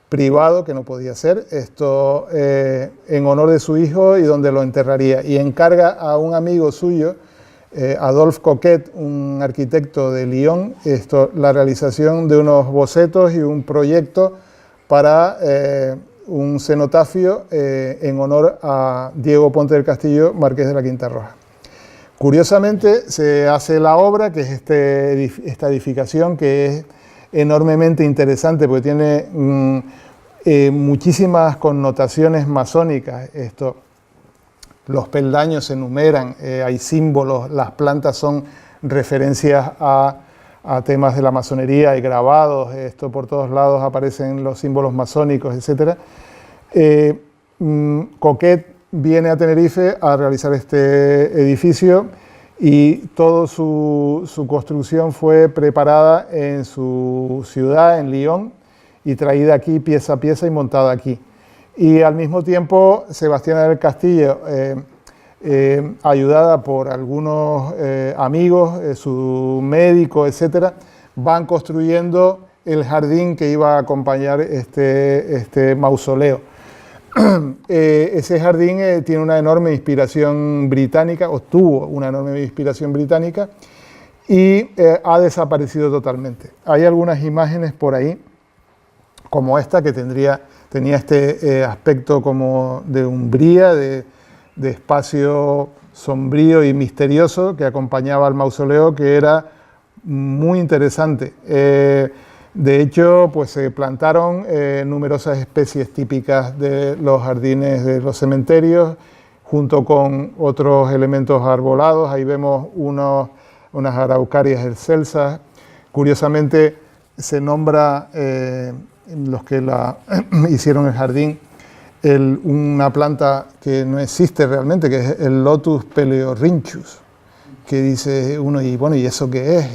privado, que no podía ser, en honor de su hijo y donde lo enterraría. Y encarga a un amigo suyo, Adolphe Coquet, un arquitecto de Lyon, la realización de unos bocetos y un proyecto para un cenotafio en honor a Diego Ponte del Castillo, Marqués de la Quinta Roja. Curiosamente se hace la obra, que es esta edificación, que es enormemente interesante porque tiene muchísimas connotaciones masónicas. Los peldaños se enumeran, hay símbolos, las plantas son referencias a temas de la masonería, hay grabados, por todos lados aparecen los símbolos masónicos, etc. Coquet viene a Tenerife a realizar este edificio y toda su construcción fue preparada en su ciudad, en Lyon, y traída aquí pieza a pieza y montada aquí. Y al mismo tiempo, Sebastiana del Castillo, ayudada por algunos amigos, su médico, etc., van construyendo el jardín que iba a acompañar este mausoleo. Ese jardín tiene una enorme inspiración británica, o tuvo una enorme inspiración británica, y ha desaparecido totalmente. Hay algunas imágenes por ahí, como esta, que tenía este aspecto como de umbría, de espacio sombrío y misterioso que acompañaba al mausoleo, que era muy interesante. De hecho, pues se plantaron numerosas especies típicas de los jardines de los cementerios, junto con otros elementos arbolados. Ahí vemos unas araucarias excelsas. Curiosamente, se nombra los que hicieron el jardín, una planta que no existe realmente, que es el Lotus Peleorhynchus, que dice uno, y bueno, ¿y eso qué es?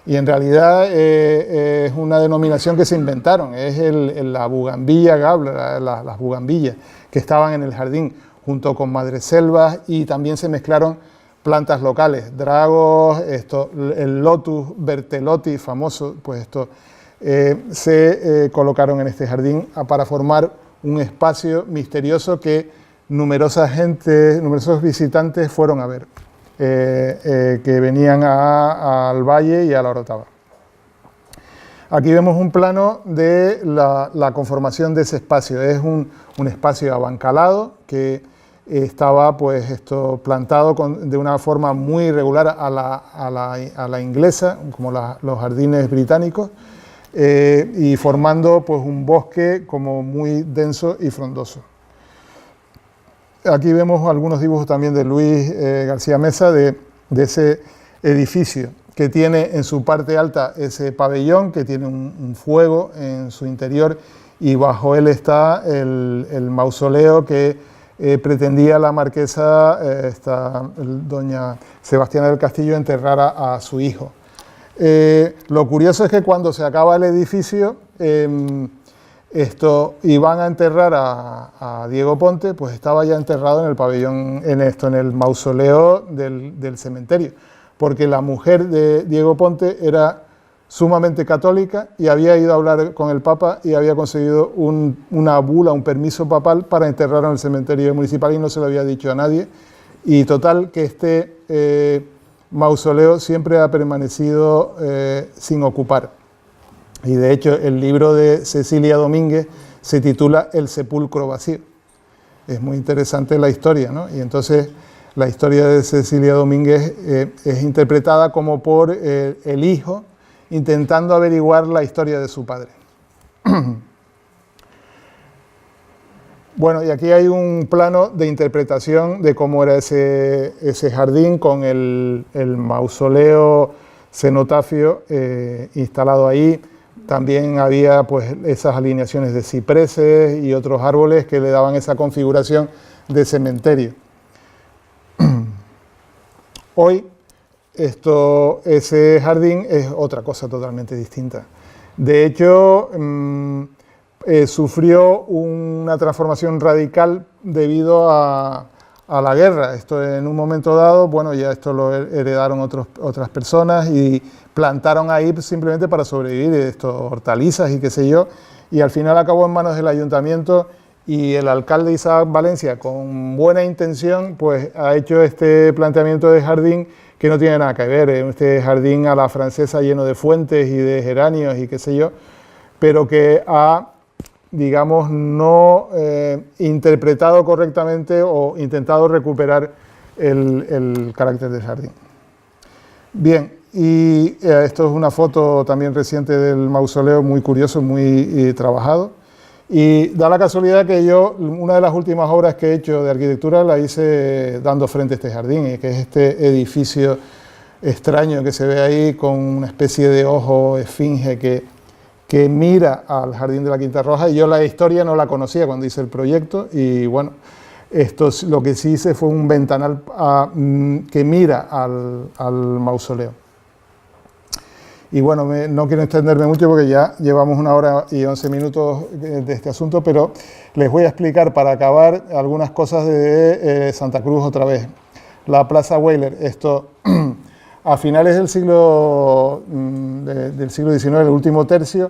Y en realidad es una denominación que se inventaron, es la bugambilla gabler, las bugambillas que estaban en el jardín, junto con madreselvas, y también se mezclaron plantas locales, dragos, el Lotus bertelotti famoso, pues se colocaron en este jardín para formar un espacio misterioso que numerosos visitantes fueron a ver. que venían al valle y a la Orotava. Aquí vemos un plano de la conformación de ese espacio. Es un espacio abancalado que estaba pues plantado de una forma muy irregular a la inglesa, como los jardines británicos, y formando pues un bosque como muy denso y frondoso. Aquí vemos algunos dibujos también de Luis García Mesa de ese edificio, que tiene en su parte alta ese pabellón, que tiene un fuego en su interior, y bajo él está el mausoleo que pretendía la marquesa, doña Sebastiana del Castillo, enterrar a su hijo. Lo curioso es que cuando se acaba el edificio, iban a enterrar a Diego Ponte, pues estaba ya enterrado en el pabellón, en el mausoleo del cementerio, porque la mujer de Diego Ponte era sumamente católica y había ido a hablar con el Papa y había conseguido una bula, un permiso papal para enterrar en el cementerio municipal, y no se lo había dicho a nadie. Y total, que este mausoleo siempre ha permanecido sin ocupar. Y de hecho el libro de Cecilia Domínguez se titula El sepulcro vacío. Es muy interesante la historia, ¿no? Y entonces la historia de Cecilia Domínguez es interpretada como por el hijo intentando averiguar la historia de su padre. Bueno, y aquí hay un plano de interpretación de cómo era ese jardín con el mausoleo cenotafio instalado ahí. También había pues esas alineaciones de cipreses y otros árboles que le daban esa configuración de cementerio. Hoy ese jardín es otra cosa totalmente distinta. De hecho, sufrió una transformación radical debido a la guerra. Esto en un momento dado, bueno, ya esto lo heredaron otras personas y plantaron ahí simplemente para sobrevivir, hortalizas y qué sé yo, y al final acabó en manos del ayuntamiento, y el alcalde Isaac Valencia, con buena intención, pues ha hecho este planteamiento de jardín que no tiene nada que ver, este jardín a la francesa lleno de fuentes y de geranios y qué sé yo, pero que ha, digamos, no interpretado correctamente o intentado recuperar el carácter del jardín. Bien, y esto es una foto también reciente del mausoleo, muy curioso, muy trabajado. Y da la casualidad que yo, una de las últimas obras que he hecho de arquitectura la hice dando frente a este jardín, que es este edificio extraño que se ve ahí con una especie de ojo esfinge que mira al Jardín de la Quinta Roja, y yo la historia no la conocía cuando hice el proyecto, y bueno, lo que sí hice fue un ventanal que mira al mausoleo. Y bueno, no quiero extenderme mucho porque ya llevamos 1 hora y 11 minutos de este asunto, pero les voy a explicar para acabar algunas cosas de Santa Cruz otra vez. La Plaza Weyler, esto a finales del siglo XIX, el último tercio,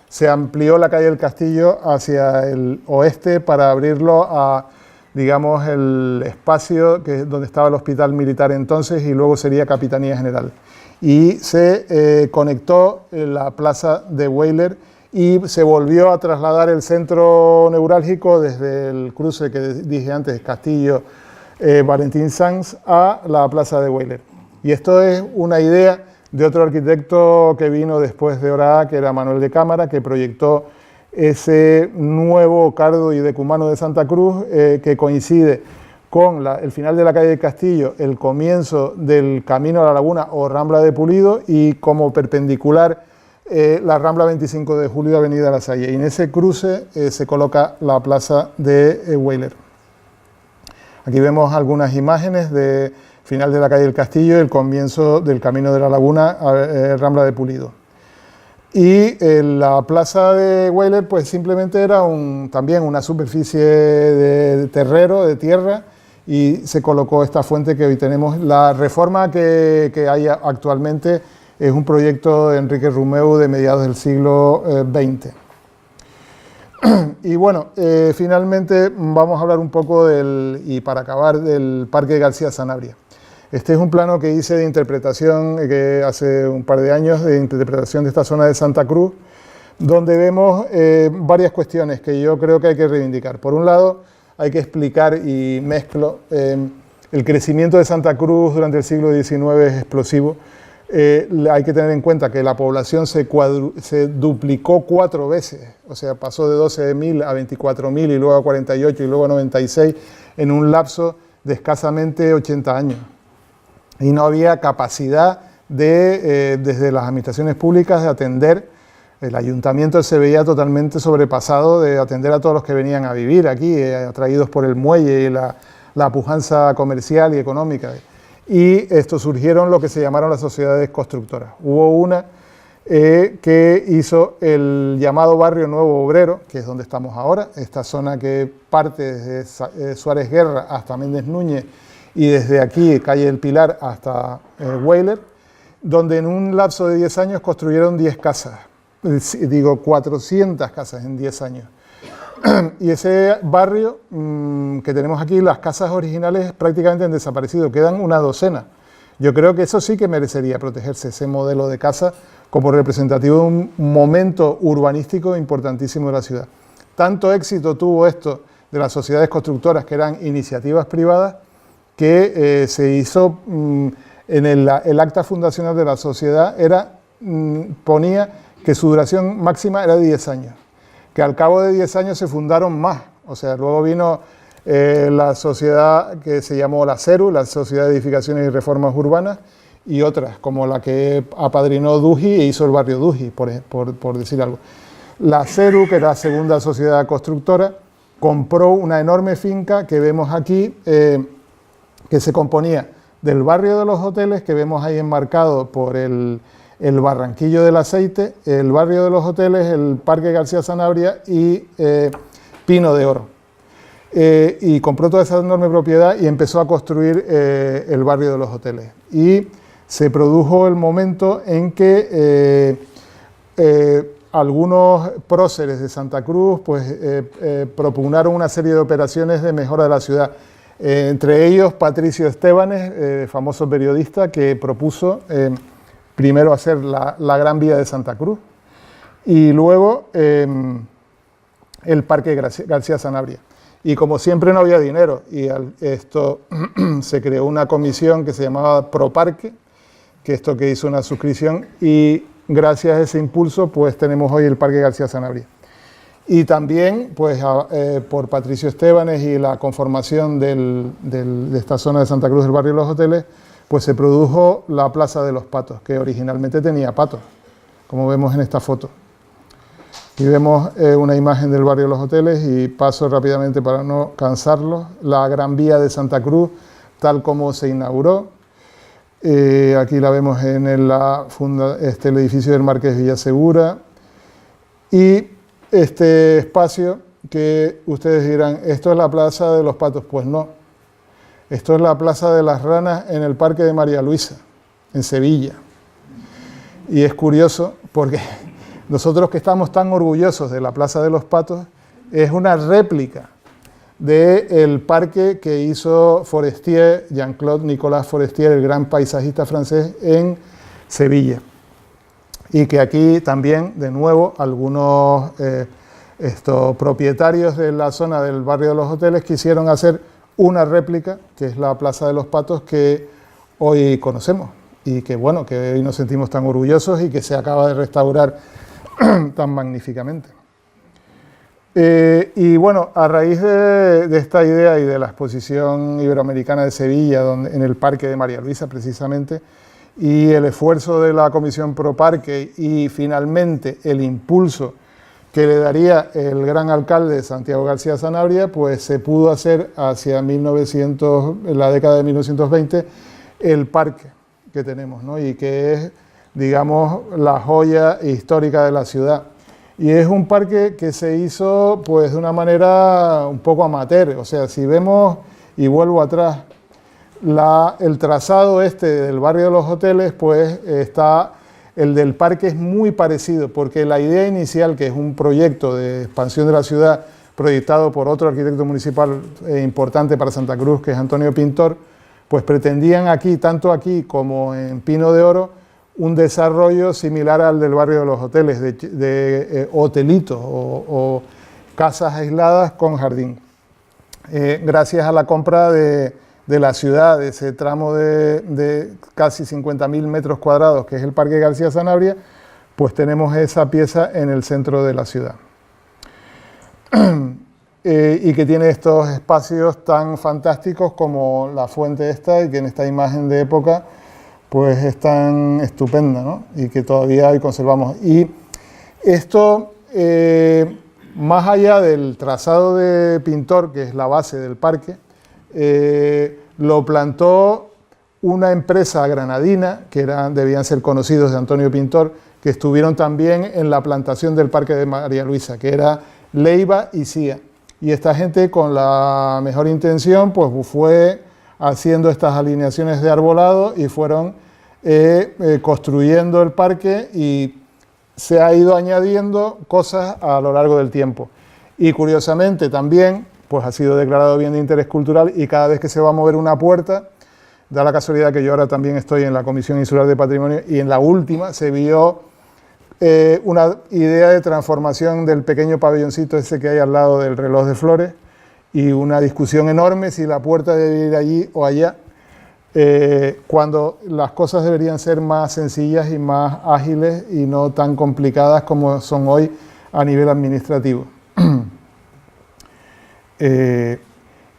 se amplió la calle del Castillo hacia el oeste para abrirlo a, digamos, el espacio donde estaba el hospital militar entonces, y luego sería Capitanía General. Y se conectó la plaza de Weyler y se volvió a trasladar el centro neurálgico desde el cruce que dije antes, Castillo, Valentín Sanz, a la plaza de Weyler. Y esto es una idea de otro arquitecto que vino después de Oraa, que era Manuel de Cámara, que proyectó ese nuevo cardo y decumano de Santa Cruz, que coincide con el final de la calle del Castillo, el comienzo del Camino a la Laguna o Rambla de Pulido, y como perpendicular la Rambla 25 de Julio, Avenida La Salle. Y en ese cruce se coloca la plaza de Weyler. Aquí vemos algunas imágenes de final de la calle del Castillo y el comienzo del Camino de la Laguna, Rambla de Pulido. Y la plaza de Weyler pues simplemente era también una superficie de terrero, de tierra, y se colocó esta fuente que hoy tenemos. La reforma que hay actualmente es un proyecto de Enrique Rumeu de mediados del siglo XX. Y bueno, finalmente vamos a hablar un poco y para acabar, del Parque García Sanabria. Este es un plano que hice de interpretación, que hace un par de años, de interpretación de esta zona de Santa Cruz, donde vemos varias cuestiones que yo creo que hay que reivindicar. Por un lado, hay que explicar, y mezclo, el crecimiento de Santa Cruz durante el siglo XIX es explosivo. Hay que tener en cuenta que la población se duplicó 4 veces, o sea, pasó de 12.000 a 24.000 y luego a 48 y luego a 96 en un lapso de escasamente 80 años. Y no había capacidad desde las administraciones públicas de atender. El ayuntamiento se veía totalmente sobrepasado de atender a todos los que venían a vivir aquí, atraídos por el muelle y la pujanza comercial y económica. Y surgieron lo que se llamaron las sociedades constructoras. Hubo una que hizo el llamado Barrio Nuevo Obrero, que es donde estamos ahora, esta zona que parte desde Suárez Guerra hasta Méndez Núñez y desde aquí, calle del Pilar, hasta Weyler, donde en un lapso de 10 años construyeron 10 casas, 400 casas en 10 años. Y ese barrio que tenemos aquí, las casas originales prácticamente han desaparecido, quedan una docena. Yo creo que eso sí que merecería protegerse, ese modelo de casa, como representativo de un momento urbanístico importantísimo de la ciudad. Tanto éxito tuvo esto de las sociedades constructoras, que eran iniciativas privadas, que se hizo en el acta fundacional de la sociedad, ponía que su duración máxima era de 10 años, que al cabo de 10 años se fundaron más. O sea, luego vino la sociedad que se llamó la CERU, la Sociedad de Edificaciones y Reformas Urbanas, y otras, como la que apadrinó Duji e hizo el barrio Duji, por decir algo. La CERU, que era la segunda sociedad constructora, compró una enorme finca que vemos aquí, que se componía del barrio de los hoteles, que vemos ahí enmarcado por el Barranquillo del Aceite, el barrio de los hoteles, el Parque García Sanabria y Pino de Oro. Y compró toda esa enorme propiedad y empezó a construir el barrio de los hoteles. Y se produjo el momento en que algunos próceres de Santa Cruz pues, propugnaron una serie de operaciones de mejora de la ciudad. Entre ellos Patricio Estebanes, famoso periodista, que propuso primero hacer la Gran Vía de Santa Cruz y luego el Parque García Sanabria. Y como siempre no había dinero, y se creó una comisión que se llamaba Proparque, que hizo una suscripción, y gracias a ese impulso pues tenemos hoy el Parque García Sanabria. Y también pues por Patricio Estebanes y la conformación de esta zona de Santa Cruz del barrio de los hoteles, pues se produjo la Plaza de los Patos, que originalmente tenía patos, como vemos en esta foto. Aquí vemos una imagen del barrio de los hoteles y paso rápidamente para no cansarlos. La Gran Vía de Santa Cruz, tal como se inauguró. Aquí la vemos en el edificio del Marqués Villasegura. Y este espacio que ustedes dirán, ¿esto es la Plaza de los Patos? Pues no. Esto es la Plaza de las Ranas en el Parque de María Luisa, en Sevilla. Y es curioso porque nosotros que estamos tan orgullosos de la Plaza de los Patos, es una réplica del parque que hizo Forestier, Jean-Claude Nicolas Forestier, el gran paisajista francés, en Sevilla. Y que aquí también, de nuevo, algunos propietarios de la zona del barrio de los hoteles quisieron hacer una réplica, que es la Plaza de los Patos, que hoy conocemos y que, bueno, que hoy nos sentimos tan orgullosos y que se acaba de restaurar tan magníficamente. Y bueno, a raíz de esta idea y de la exposición iberoamericana de Sevilla, en el Parque de María Luisa precisamente, y el esfuerzo de la Comisión Proparque y finalmente el impulso que le daría el gran alcalde Santiago García Sanabria, pues se pudo hacer hacia la década de 1920 el parque que tenemos, ¿no? Y que es, digamos, la joya histórica de la ciudad. Y es un parque que se hizo pues de una manera un poco amateur. O sea, si vemos, y vuelvo atrás, el trazado del barrio de los hoteles, pues el del parque es muy parecido, porque la idea inicial, que es un proyecto de expansión de la ciudad proyectado por otro arquitecto municipal importante para Santa Cruz, que es Antonio Pintor, pues pretendían aquí, tanto aquí como en Pino de Oro, un desarrollo similar al del barrio de los hoteles, de hotelitos o casas aisladas con jardín. Gracias a la compra de la ciudad, de ese tramo de casi 50.000 metros cuadrados, que es el Parque García Sanabria, pues tenemos esa pieza en el centro de la ciudad. Y que tiene estos espacios tan fantásticos como la fuente esta, y que en esta imagen de época pues es tan estupenda, ¿no? Y que todavía hoy conservamos. Y esto, más allá del trazado de Pintor, que es la base del parque, lo plantó una empresa granadina, que debían ser conocidos de Antonio Pintor, que estuvieron también en la plantación del Parque de María Luisa, que era Leiva y Cía. Y esta gente, con la mejor intención, pues fue haciendo estas alineaciones de arbolado y fueron construyendo el parque, y se ha ido añadiendo cosas a lo largo del tiempo. Y curiosamente también, pues ha sido declarado bien de interés cultural, y cada vez que se va a mover una puerta, da la casualidad que yo ahora también estoy en la Comisión Insular de Patrimonio, y en la última se vio una idea de transformación del pequeño pabelloncito ese que hay al lado del reloj de flores, y una discusión enorme si la puerta debe ir allí o allá, cuando las cosas deberían ser más sencillas y más ágiles y no tan complicadas como son hoy a nivel administrativo.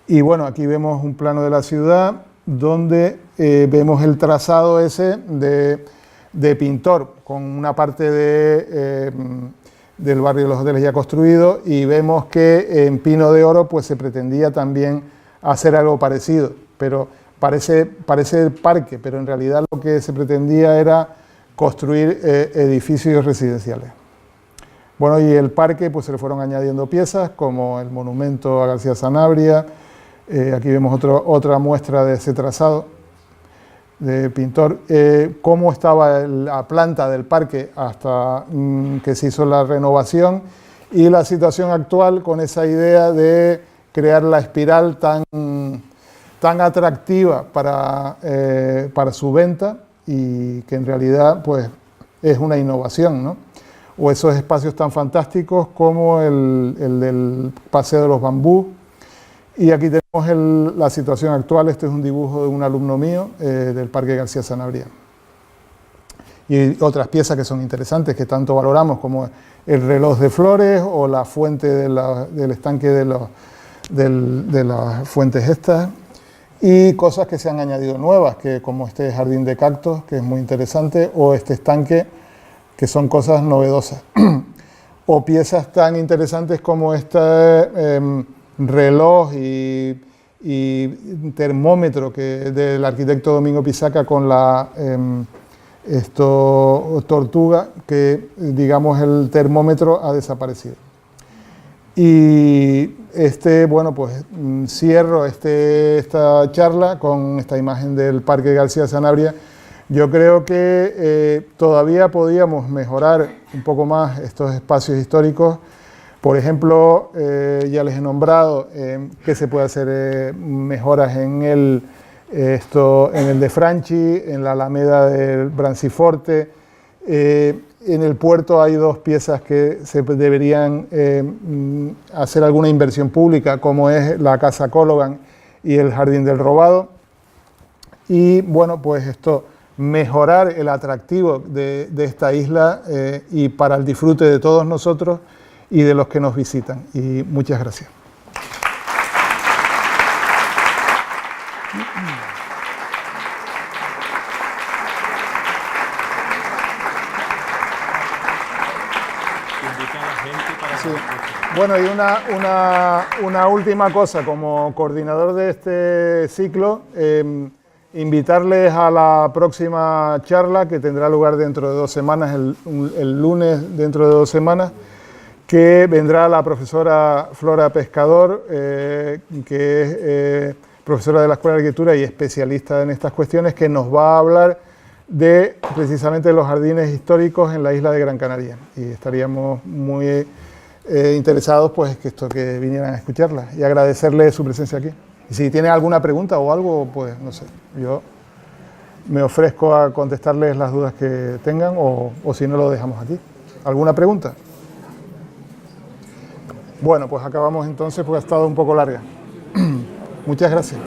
Y bueno, aquí vemos un plano de la ciudad donde vemos el trazado ese de Pintor, con una parte del barrio de los hoteles ya construido, y vemos que en Pino de Oro pues se pretendía también hacer algo parecido, pero parece parque, pero en realidad lo que se pretendía era construir edificios residenciales. Bueno, y el parque pues se le fueron añadiendo piezas, como el monumento a García Sanabria. Aquí vemos otra muestra de ese trazado de Pintor, cómo estaba la planta del parque hasta que se hizo la renovación, y la situación actual con esa idea de crear la espiral tan atractiva para su venta, y que en realidad pues es una innovación, ¿no? O esos espacios tan fantásticos como el del Paseo de los Bambús. Y aquí tenemos la situación actual. Este es un dibujo de un alumno mío del Parque García Sanabria. Y otras piezas que son interesantes, que tanto valoramos, como el reloj de flores o la fuente del estanque de las fuentes estas, y cosas que se han añadido nuevas, como este jardín de cactus, que es muy interesante, o este estanque, que son cosas novedosas. O piezas tan interesantes como este reloj y termómetro del arquitecto Domingo Pisaca con la tortuga, que digamos el termómetro ha desaparecido. Y bueno, pues cierro esta charla con esta imagen del Parque García Sanabria. Yo creo que todavía podíamos mejorar un poco más estos espacios históricos. Por ejemplo, ya les he nombrado que se puede hacer mejoras en el de Franchi, en la Alameda del Branciforte. En el puerto hay dos piezas que se deberían hacer alguna inversión pública, como es la Casa Cologan y el Jardín del Robado. Y bueno, pues mejorar el atractivo de esta isla y para el disfrute de todos nosotros y de los que nos visitan. Y muchas gracias. Sí. Bueno, y una última cosa, como coordinador de este ciclo, invitarles a la próxima charla, que tendrá lugar dentro de 2 semanas, el lunes dentro de 2 semanas, que vendrá la profesora Flora Pescador, que es profesora de la Escuela de Arquitectura y especialista en estas cuestiones, que nos va a hablar de precisamente los jardines históricos en la isla de Gran Canaria. Y estaríamos muy interesados pues que vinieran a escucharla, y agradecerles su presencia aquí. Y si tienen alguna pregunta o algo, pues no sé, yo me ofrezco a contestarles las dudas que tengan o si no lo dejamos aquí. ¿Alguna pregunta? Bueno, pues acabamos entonces porque ha estado un poco larga. Muchas gracias.